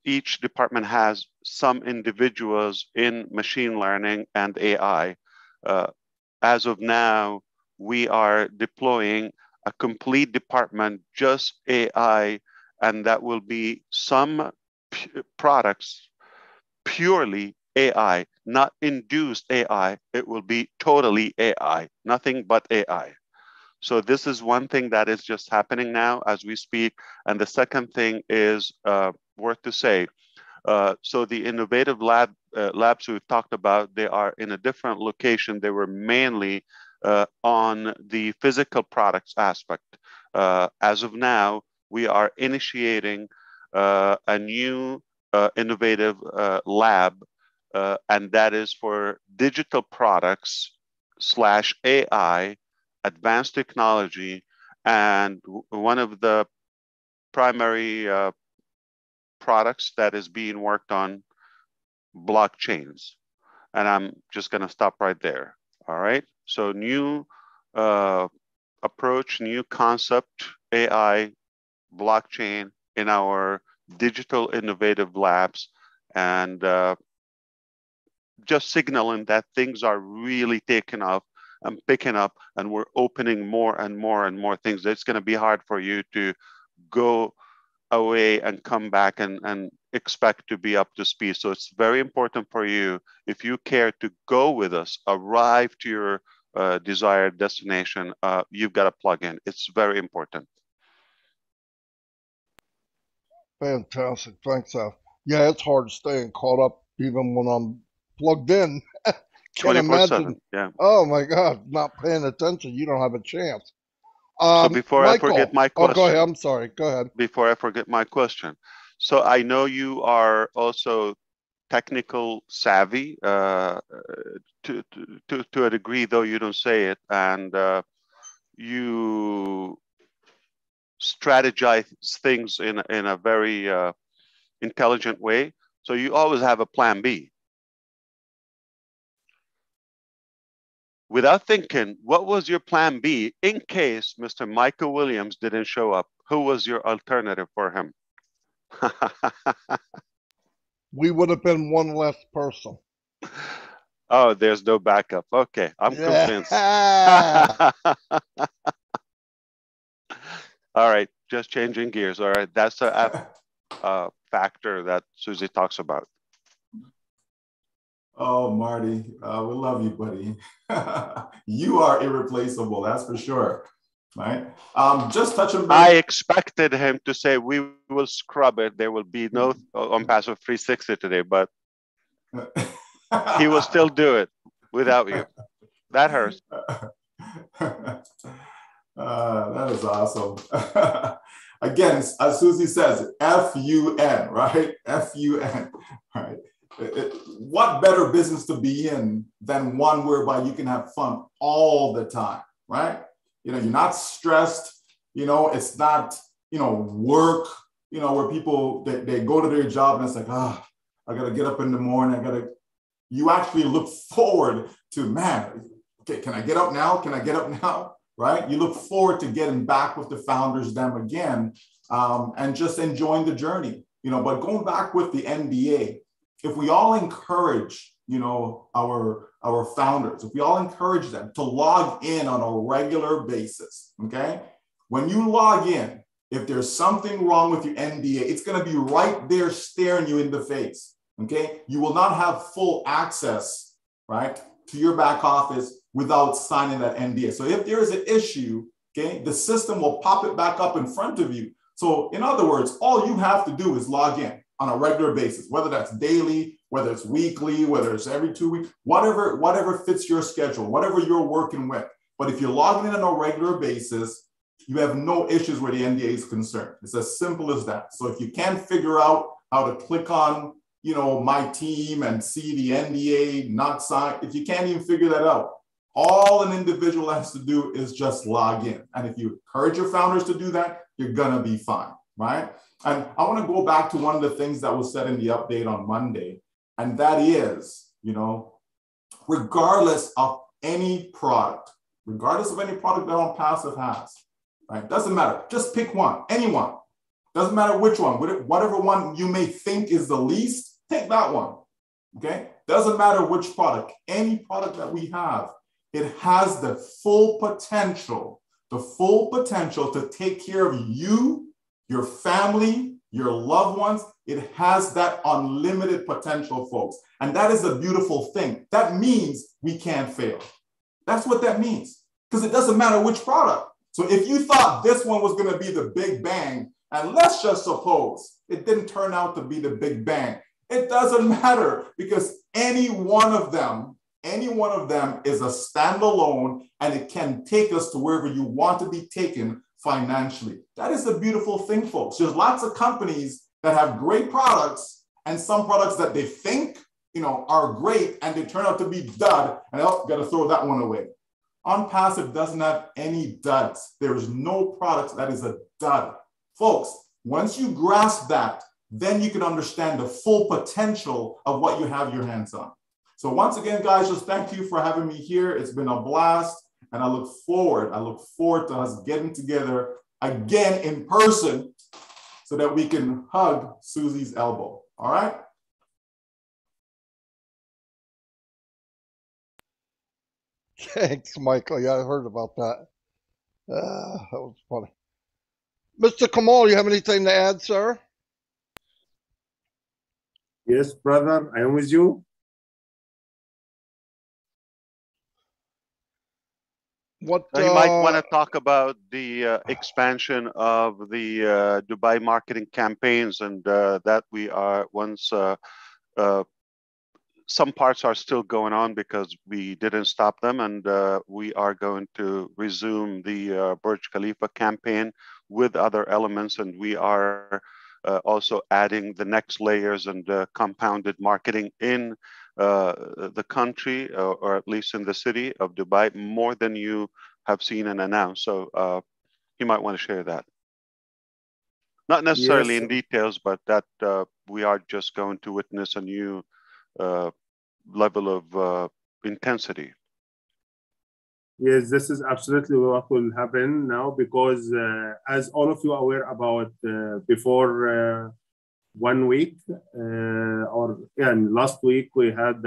each department has some individuals in machine learning and AI. As of now, we are deploying a complete department, just AI, and that will be some products purely AI, not induced AI. It will be totally AI, nothing but AI. So this is one thing that is just happening now as we speak. And the second thing is worth to say. So the innovative labs we've talked about, they are in a different location. They were mainly on the physical products aspect. As of now, we are initiating a new innovative lab, and that is for digital products / AI, advanced technology, and one of the primary products that is being worked on, blockchains. And I'm just going to stop right there. All right. So new approach, new concept, AI, blockchain in our digital innovative labs, and just signaling that things are really taking off and picking up, and we're opening more and more and more things. It's going to be hard for you to go away and come back and expect to be up to speed. So it's very important for you, if you care to go with us, arrive to your desired destination, you've got to plug in. It's very important. Fantastic. Thanks, Al. Yeah, it's hard staying caught up even when I'm plugged in. Can't 24/7, imagine. yeah. Oh my God, not paying attention. You don't have a chance. So before Michael, I forget my question. Oh, go ahead. I'm sorry. Go ahead. Before I forget my question. So I know you are also technical savvy to a degree, though you don't say it, and you strategize things in a very intelligent way. So you always have a plan B. Without thinking, what was your plan B in case Mr. Michael Williams didn't show up? Who was your alternative for him? We would have been one less person. Oh, there's no backup. Okay, I'm convinced. All right, just changing gears. All right, that's a factor that Susie talks about. Oh, Marty, we love you, buddy. You are irreplaceable, that's for sure. Right? Just touching base. I expected him to say we will scrub it. There will be no ONPASSIVE 360 today, but he will still do it without you. That hurts. That is awesome. Again, as Susie says, F-U-N, right? F-U-N, right? What better business to be in than one whereby you can have fun all the time, right? You know, you're not stressed, you know, it's not, you know, work, you know, where people, they go to their job and it's like, I got to get up in the morning. You actually look forward to, man, okay, can I get up now? Can I get up now? Right? You look forward to getting back with the founders, them again, and just enjoying the journey, you know. But going back with the NDA, if we all encourage, you know, our founders, if we all encourage them to log in on a regular basis, okay? When you log in, if there's something wrong with your NDA, it's going to be right there staring you in the face, okay? You will not have full access, right, to your back office without signing that NDA. So if there is an issue, okay, the system will pop it back up in front of you. So in other words, all you have to do is log in on a regular basis, whether that's daily, whether it's weekly, whether it's every 2 weeks, whatever fits your schedule, whatever you're working with. But if you're logging in on a regular basis, you have no issues where the NDA is concerned. It's as simple as that. So if you can't figure out how to click on, you know, my team and see the NDA not signed, if you can't even figure that out, all an individual has to do is just log in. And if you encourage your founders to do that, you're gonna be fine, right? And I want to go back to one of the things that was said in the update on Monday, and that is, you know, regardless of any product that ONPASSIVE has, right? Doesn't matter. Just pick one, anyone. Doesn't matter which one, whatever one you may think is the least, take that one, okay? Doesn't matter which product, any product that we have, it has the full potential to take care of you, your family, your loved ones. It has that unlimited potential, folks. And that is a beautiful thing. That means we can't fail. That's what that means, because it doesn't matter which product. So if you thought this one was going to be the big bang, and let's just suppose it didn't turn out to be the big bang, it doesn't matter, because any one of them is a standalone, and it can take us to wherever you want to be taken financially. That is the beautiful thing, folks. There's lots of companies that have great products, and some products that they think, are great, and they turn out to be dud, and got to throw that one away. ONPASSIVE doesn't have any duds. There is no product that is a dud. Folks, once you grasp that, then you can understand the full potential of what you have your hands on. So once again, guys, just thank you for having me here. It's been a blast, and I look forward to us getting together again in person so that we can hug Susie's elbow. All right? Thanks, Michael. Yeah, I heard about that. That was funny. Mr. Kamal, you have anything to add, sir? Yes, brother, I am with you. You might want to talk about the expansion of the Dubai marketing campaigns, and that we are some parts are still going on because we didn't stop them, and we are going to resume the Burj Khalifa campaign with other elements, and we are also adding the next layers and compounded marketing in the country, or at least in the city of Dubai, more than you have seen and announced. So you might want to share that. Not necessarily in details, but that we are just going to witness a new level of intensity. Yes, this is absolutely what will happen now, because as all of you are aware about, before 1 week, last week we had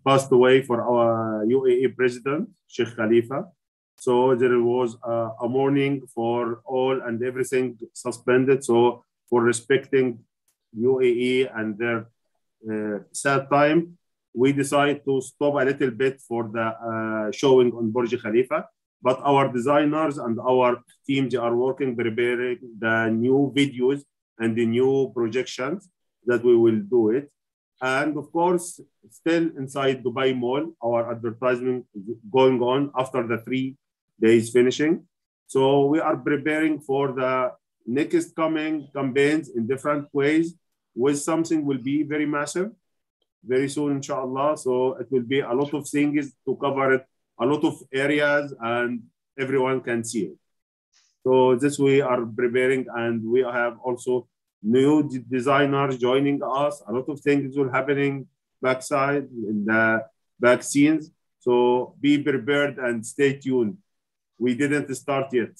passed away for our UAE president, Sheikh Khalifa. So there was a mourning for all, and everything suspended. So for respecting UAE and their sad time, we decided to stop a little bit for the showing on Burj Khalifa. But our designers and our teams are working, preparing the new videos and the new projections that we will do it. And of course, still inside Dubai Mall, our advertisement is going on after the 3 days finishing. So we are preparing for the next coming campaigns in different ways, with something will be very massive very soon, inshallah. So it will be a lot of things to cover it, a lot of areas, and everyone can see it. So this we are preparing, and we have also new designers joining us. A lot of things will happening backside in the back scenes. So be prepared and stay tuned. We didn't start yet.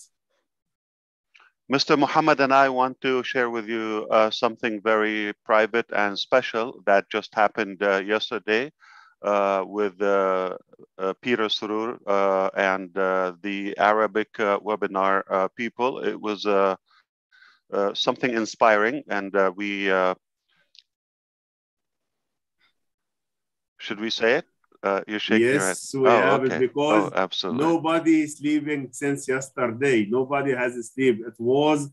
Mr. Mohamed and I want to share with you something very private and special that just happened yesterday with Peter Surur and the Arabic webinar people. It was something inspiring, and should we say it? You're shaking your head. Yes, we have it, because absolutely. Nobody is sleeping since yesterday. Nobody has sleep. It was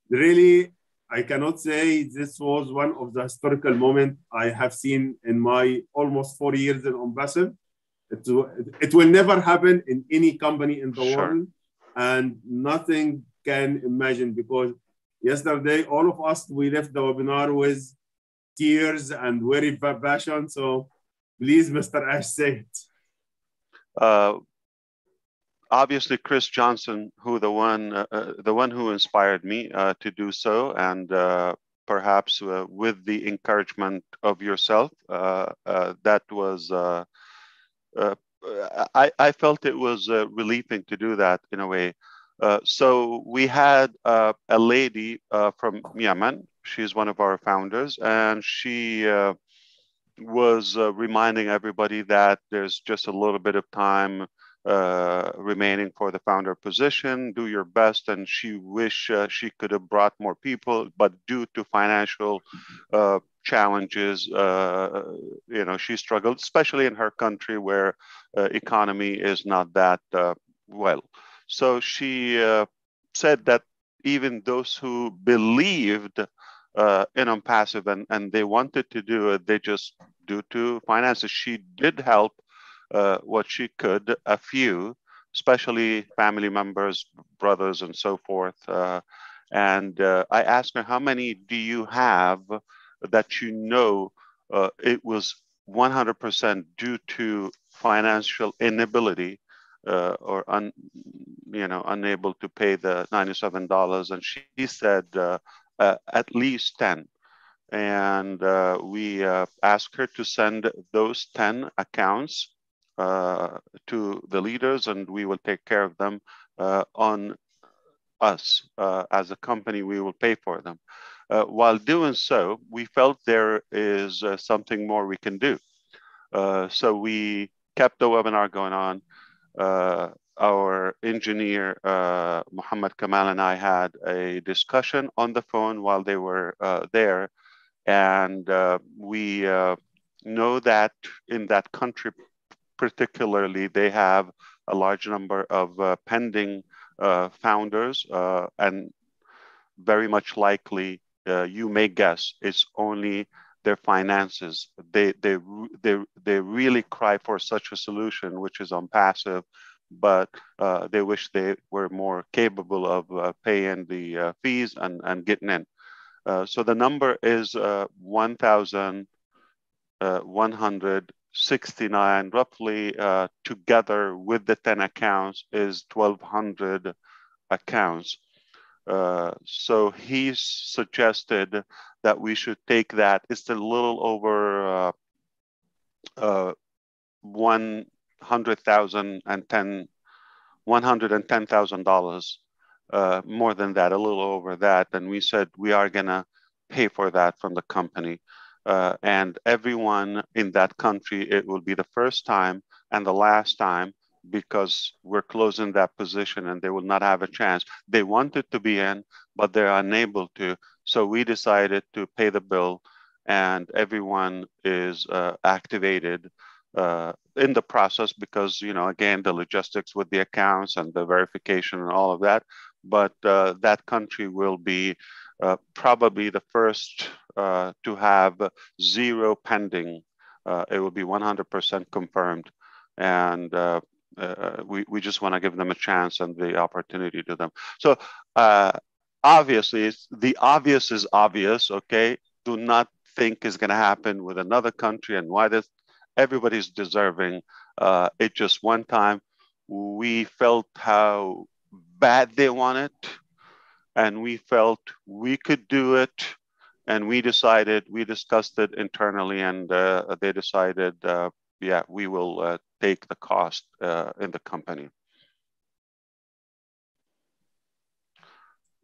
really, I cannot say this was one of the historical moments I have seen in my almost 4 years in ONPASSIVE. It will never happen in any company in the world, and nothing can imagine, because yesterday, all of us, we left the webinar with tears and very passion. So please, Mr. Ash, say it. Obviously, Chris Johnson, the one who inspired me to do so, and perhaps with the encouragement of yourself, that was I felt it was relieving to do that in a way. So we had a lady from Yemen. She's one of our founders, and she was reminding everybody that there's just a little bit of time remaining for the founder position. Do your best. And she wished she could have brought more people, but due to financial challenges, she struggled, especially in her country where economy is not that well. So she said that even those who believed in ONPASSIVE and they wanted to do it, they just, due to finances, she did help what she could, a few, especially family members, brothers, and so forth. And I asked her, how many do you have that you know it was 100% due to financial inability or unable to pay the $97? And she said at least 10. And we asked her to send those 10 accounts to the leaders, and we will take care of them on us. As a company, we will pay for them. While doing so, we felt there is something more we can do. So we kept the webinar going on. Our engineer, Mohamed, Kamal, and I had a discussion on the phone while they were there. And we know that in that country, particularly, they have a large number of pending founders, and very much likely, you may guess, it's only their finances. They really cry for such a solution, which is ONPASSIVE, but they wish they were more capable of paying the fees and getting in. So the number is 1,169, roughly, together with the 10 accounts is 1,200 accounts. So he suggested that we should take that. It's a little over $110,000, more than that, a little over that. And we said we are gonna pay for that from the company. And everyone in that country, it will be the first time and the last time, because we're closing that position and they will not have a chance. They wanted to be in, but they're unable to. So we decided to pay the bill, and everyone is activated in the process because, again, the logistics with the accounts and the verification and all of that. But that country will be probably the first to have 0 pending. It will be 100% confirmed. And we just want to give them a chance and the opportunity to them. So obviously, the obvious is obvious, okay? Do not think is going to happen with another country and why this. Everybody's deserving. It just one time, we felt how bad they want it, and we felt we could do it, and we discussed it internally, and they decided, yeah, we will take the cost in the company.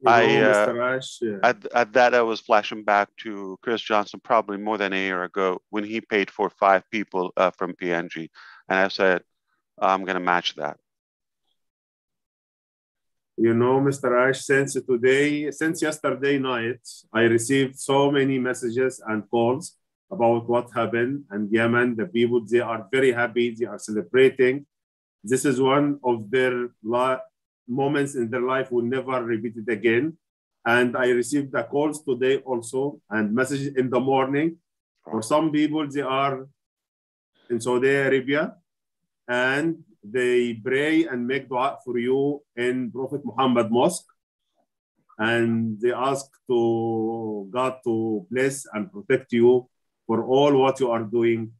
Mr. Ash, at that, I was flashing back to Chris Johnson probably more than a year ago when he paid for 5 people from PNG. And I said, I'm going to match that. Mr. Ash, since yesterday night, I received so many messages and calls about what happened. And Yemen, the people, they are very happy. They are celebrating. This is one of their moments in their life will never repeat it again. And I received the calls today also and messages in the morning. For some people, they are in Saudi Arabia and they pray and make dua for you in Prophet Muhammad Mosque. And they ask to God to bless and protect you for all what you are doing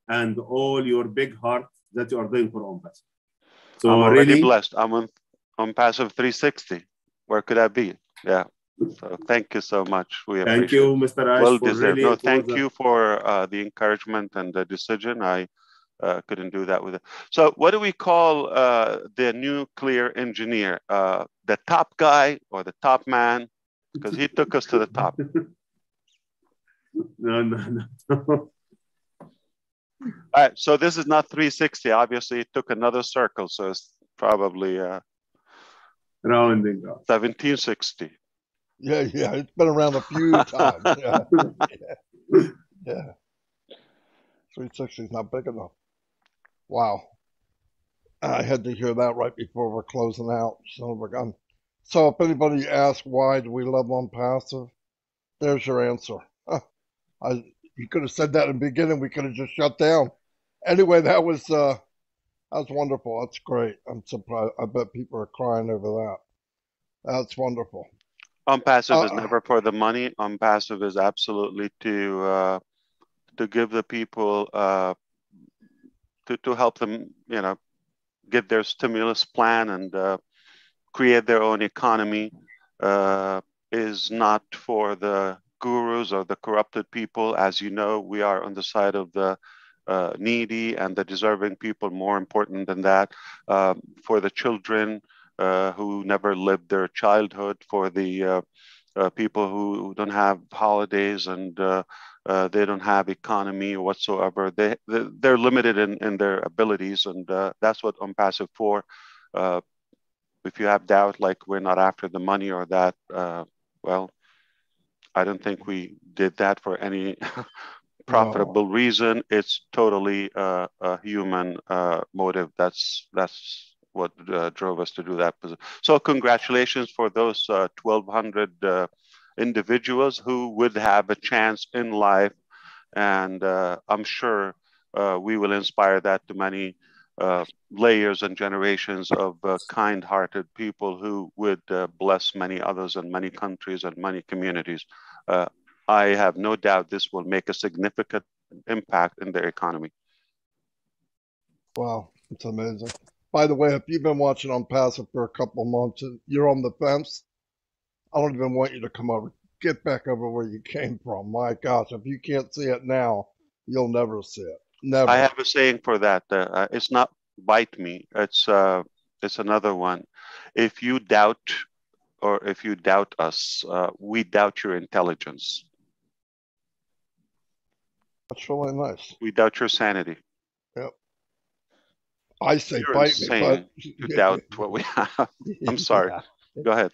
and all your big heart that you are doing for ONPASSIVE. So I'm already really blessed. I'm on ONPASSIVE 360. Where could I be? Yeah. So thank you so much. We appreciate thank you, Mr. Ash. Well for deserved. really, No, thank you for the encouragement and the decision. I couldn't do that with it. So what do we call the nuclear engineer? The top guy or the top man? Because he took us to the top. No. All right, so this is not 360. Obviously, it took another circle, so it's probably Rounding up. 1760. Yeah, it's been around a few times. Yeah. 360 is not big enough. Wow. I had to hear that right before we're closing out. Son of a gun. So if anybody asks why do we love ONPASSIVE, there's your answer. You could have said that in the beginning. We could have just shut down. Anyway, that was wonderful. That's great. I'm surprised. I bet people are crying over that. That's wonderful. ONPASSIVE is never for the money. ONPASSIVE is absolutely to give the people to help them, get their stimulus plan and create their own economy. Is not for the gurus or the corrupted people. As you know, we are on the side of the needy and the deserving people. More important than that, for the children who never lived their childhood, for the people who don't have holidays and they don't have economy whatsoever. They're limited in their abilities, and that's what ONPASSIVE for. If you have doubt, like we're not after the money or that, well, I don't think we did that for any profitable reason. It's totally a human motive. That's what drove us to do that. So congratulations for those 1,200 individuals who would have a chance in life. And I'm sure we will inspire that to many layers and generations of kind-hearted people who would bless many others in many countries and many communities. I have no doubt this will make a significant impact in their economy. Wow, it's amazing. By the way, if you've been watching ONPASSIVE for a couple of months and you're on the fence, I don't even want you to come over. Get back over where you came from. My gosh, if you can't see it now, you'll never see it. Never. I have a saying for that. It's not bite me. It's another one. If you doubt, or if you doubt us, we doubt your intelligence. That's really nice. We doubt your sanity. Yep. I say You're bite me, but you doubt what we have. I'm sorry. Yeah. Go ahead.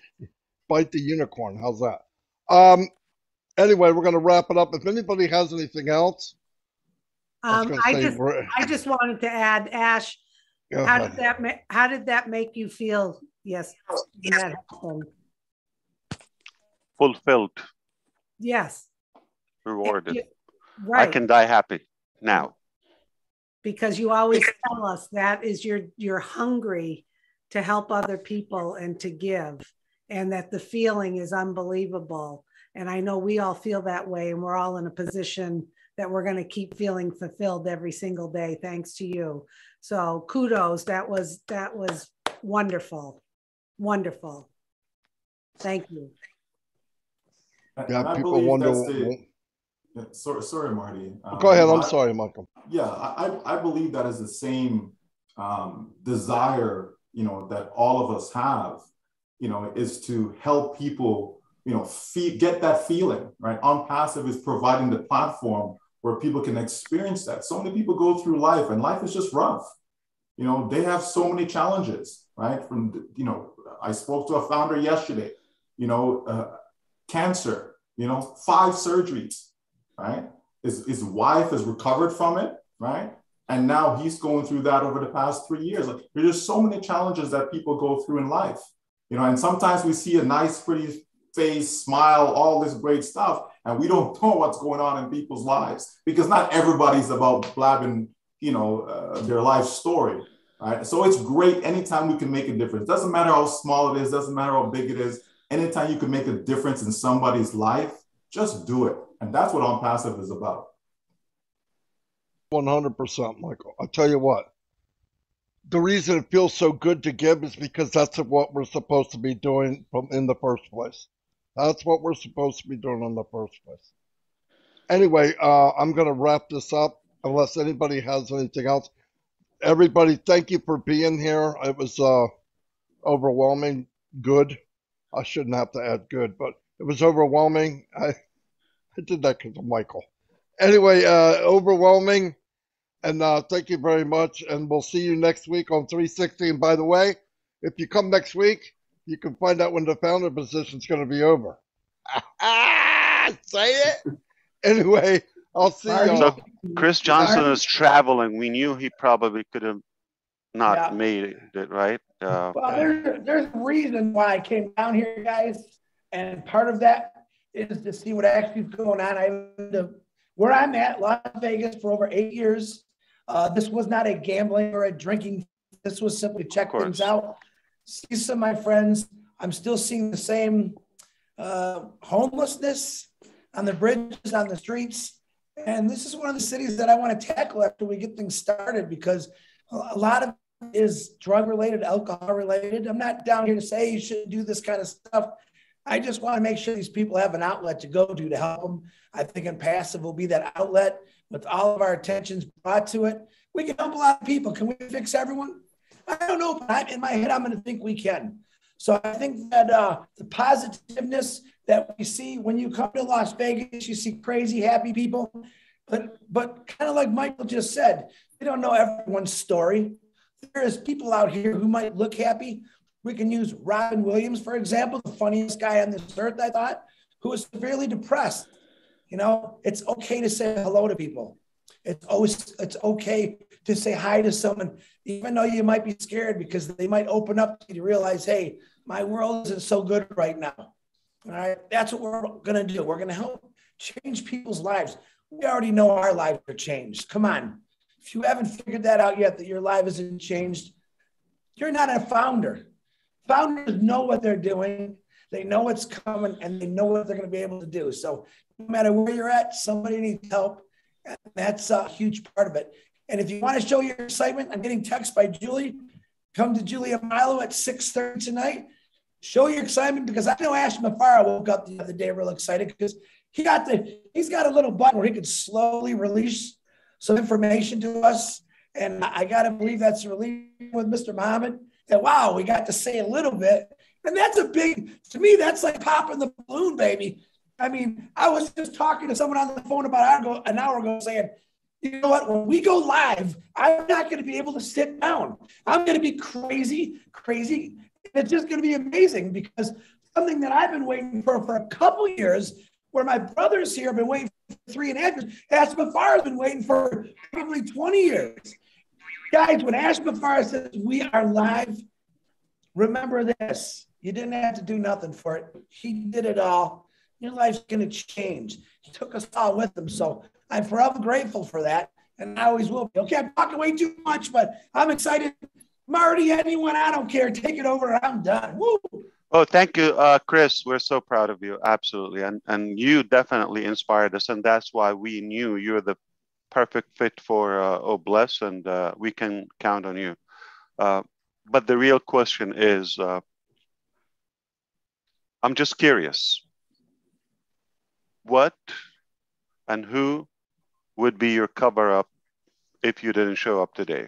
Bite the unicorn. How's that? Anyway, we're going to wrap it up. If anybody has anything else, I just wanted to add, Ash, how did that make you feel? Yes. Fulfilled. Yes. Rewarded. Right. I can die happy now. Because you always tell us that is you're hungry to help other people and to give, and that the feeling is unbelievable. And I know we all feel that way, and we're all in a position that we're going to keep feeling fulfilled every single day, thanks to you. So kudos. That was wonderful. Wonderful. Thank you. Yeah, people wonder. Sorry, Marty. Go ahead. I'm sorry, Michael. Yeah, I believe that is the same desire, that all of us have, is to help people, get that feeling, right? ONPASSIVE is providing the platform where people can experience that. So many people go through life and life is just rough. They have so many challenges, right? From, I spoke to a founder yesterday, cancer, 5 surgeries, right? His wife has recovered from it, right? And now he's going through that over the past 3 years. Like, there's just so many challenges that people go through in life, and sometimes we see a nice, pretty face, smile, all this great stuff, and we don't know what's going on in people's lives, because not everybody's about blabbing, their life story, right? So it's great anytime we can make a difference. Doesn't matter how small it is, doesn't matter how big it is. Anytime you can make a difference in somebody's life, just do it. And that's what ONPASSIVE is about. 100%, Michael. I'll tell you what. The reason it feels so good to give is because that's what we're supposed to be doing in the first place. That's what we're supposed to be doing in the first place. Anyway, I'm going to wrap this up. unless anybody has anything else. Everybody, thank you for being here. It was overwhelming. Good. I shouldn't have to add good, but it was overwhelming. I did that because of Michael. Anyway, overwhelming. And thank you very much. And we'll see you next week on 360. And by the way, if you come next week, you can find out when the founder position is going to be over. Say it. Anyway, I'll see you. So Chris Johnson is traveling. We knew he probably could have not made it, right? Well, there's a reason why I came down here, guys. And part of that is to see what actually is going on. Where I'm at, Las Vegas, for over 8 years. This was not a gambling or a drinking. This was simply check things out. See some of my friends. I'm still seeing the same homelessness on the bridges, on the streets. And this is one of the cities that I want to tackle after we get things started, because a lot of it is drug related, alcohol related. I'm not down here to say you shouldn't do this kind of stuff. I just want to make sure these people have an outlet to go to help them. I think ONPASSIVE will be that outlet with all of our attentions brought to it. We can help a lot of people. Can we fix everyone? I don't know, but in my head, I'm going to think we can. So I think that the positiveness that we see when you come to Las Vegas, you see crazy, happy people. But kind of like Michael just said, we don't know everyone's story. There is people out here who might look happy. We can use Robin Williams, for example, the funniest guy on this earth, I thought, who was severely depressed. You know, it's okay to say hello to people. It's okay to say hi to someone, even though you might be scared, because they might open up to you to realize, hey, my world isn't so good right now. All right, that's what we're going to do. We're going to help change people's lives. We already know our lives are changed. Come on. If you haven't figured that out yet, that your life isn't changed, you're not a founder. Founders know what they're doing. They know what's coming, and they know what they're going to be able to do. So no matter where you're at, somebody needs help. And that's a huge part of it. And if you want to show your excitement, I'm getting text by Julie. Come to Julia Milo at 6:30 tonight. Show your excitement, because I know Ash Mafara woke up the other day real excited because he's got a little button where he could slowly release some information to us. And I got to believe that's released with Mr. Mohamed. That, wow, we got to say a little bit. And that's to me, that's like popping the balloon, baby. I mean, I was just talking to someone on the phone about an hour ago saying, you know what, when we go live, I'm not going to be able to sit down. I'm going to be crazy. It's just going to be amazing, because something that I've been waiting for a couple of years, where my brothers here have been waiting for 3.5 years. Ash Mafara has been waiting for probably 20 years. Guys, when Ash Mafara says we are live, remember this. You didn't have to do nothing for it. He did it all. Your life's going to change. He took us all with him. So I'm forever grateful for that. And I always will be. Okay, I'm talking way too much, but I'm excited. Marty, anyone, I don't care. Take it over. I'm done. Woo! Oh, thank you, Chris. We're so proud of you. Absolutely. And you definitely inspired us. And that's why we knew you're the perfect fit for Bless, and we can count on you. But the real question is, I'm just curious, what and who would be your cover-up if you didn't show up today?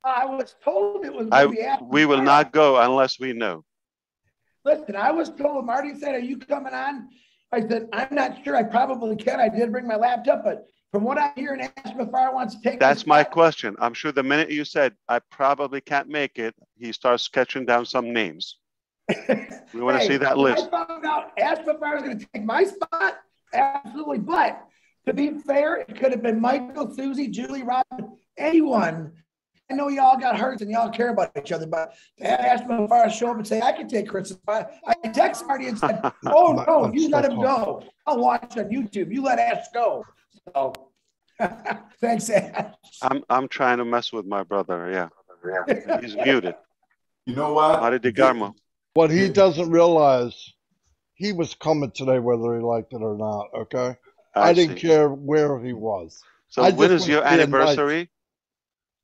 I was told it was going to be we will not go unless we know. Listen, I was told, Marty said, are you coming on? I said, I'm not sure. I probably can. I did bring my laptop, but from what I'm hearing, Ash Mafara wants to take. That's my question. I'm sure the minute you said, I probably can't make it, he starts sketching down some names. We want to see that list. I found out Ash Mafara is going to take my spot. Absolutely. But to be fair, it could have been Michael, Susie, Julie, Robin, anyone. I know y'all got hurt and y'all care about each other, but to have Ash Mafara show up and say, I can take Chris's spot. I text Marty and said, oh, no, you let him go. I'll watch on YouTube. You let Ash go. So thanks, Ash. I'm trying to mess with my brother. Yeah. He's muted. You know what? What he doesn't realize, he was coming today whether he liked it or not, okay? I didn't care where he was. So when is your anniversary? Nice.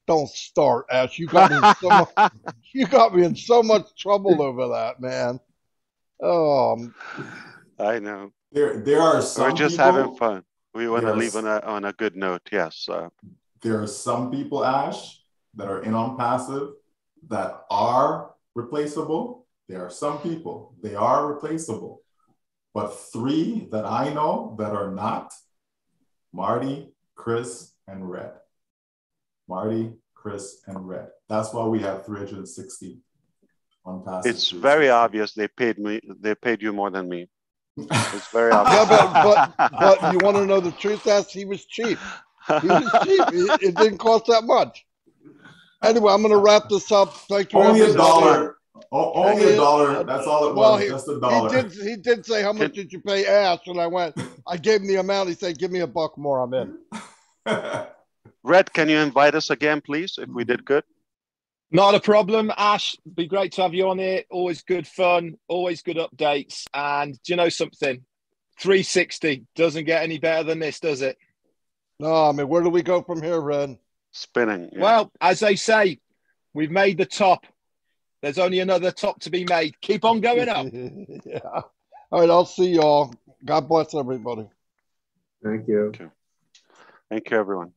Don't start, Ash. You got me in so much trouble over that, man. I know. There are some We're just people, having fun. We want to leave on a good note. Yes. There are some people, Ash, that are in ONPASSIVE that are replaceable. There are some people, they are replaceable. But 3 that I know that are not, Marty, Chris, and Red. Marty, Chris, and Red. That's why we have 360 ONPASSIVE. It's very obvious they paid you more than me. It's very obvious. Yeah, but you want to know the truth? He was cheap. He was cheap. It didn't cost that much. Anyway, I'm going to wrap this up. Thank you. Only $1. Only $1. That's all it was. Just $1. He did say, how much did you pay Ash? And I gave him the amount. He said, give me $1 more. I'm in. Red, can you invite us again, please, if we did good? Not a problem, Ash. Be great to have you on here. Always good fun, always good updates. And do you know something? 360 doesn't get any better than this, does it? No, I mean, where do we go from here, Red? Spinning. Yeah. Well, as they say, we've made the top. There's only another top to be made. Keep on going up. Yeah. All right, I'll see y'all. God bless everybody. Thank you. Thank you, everyone.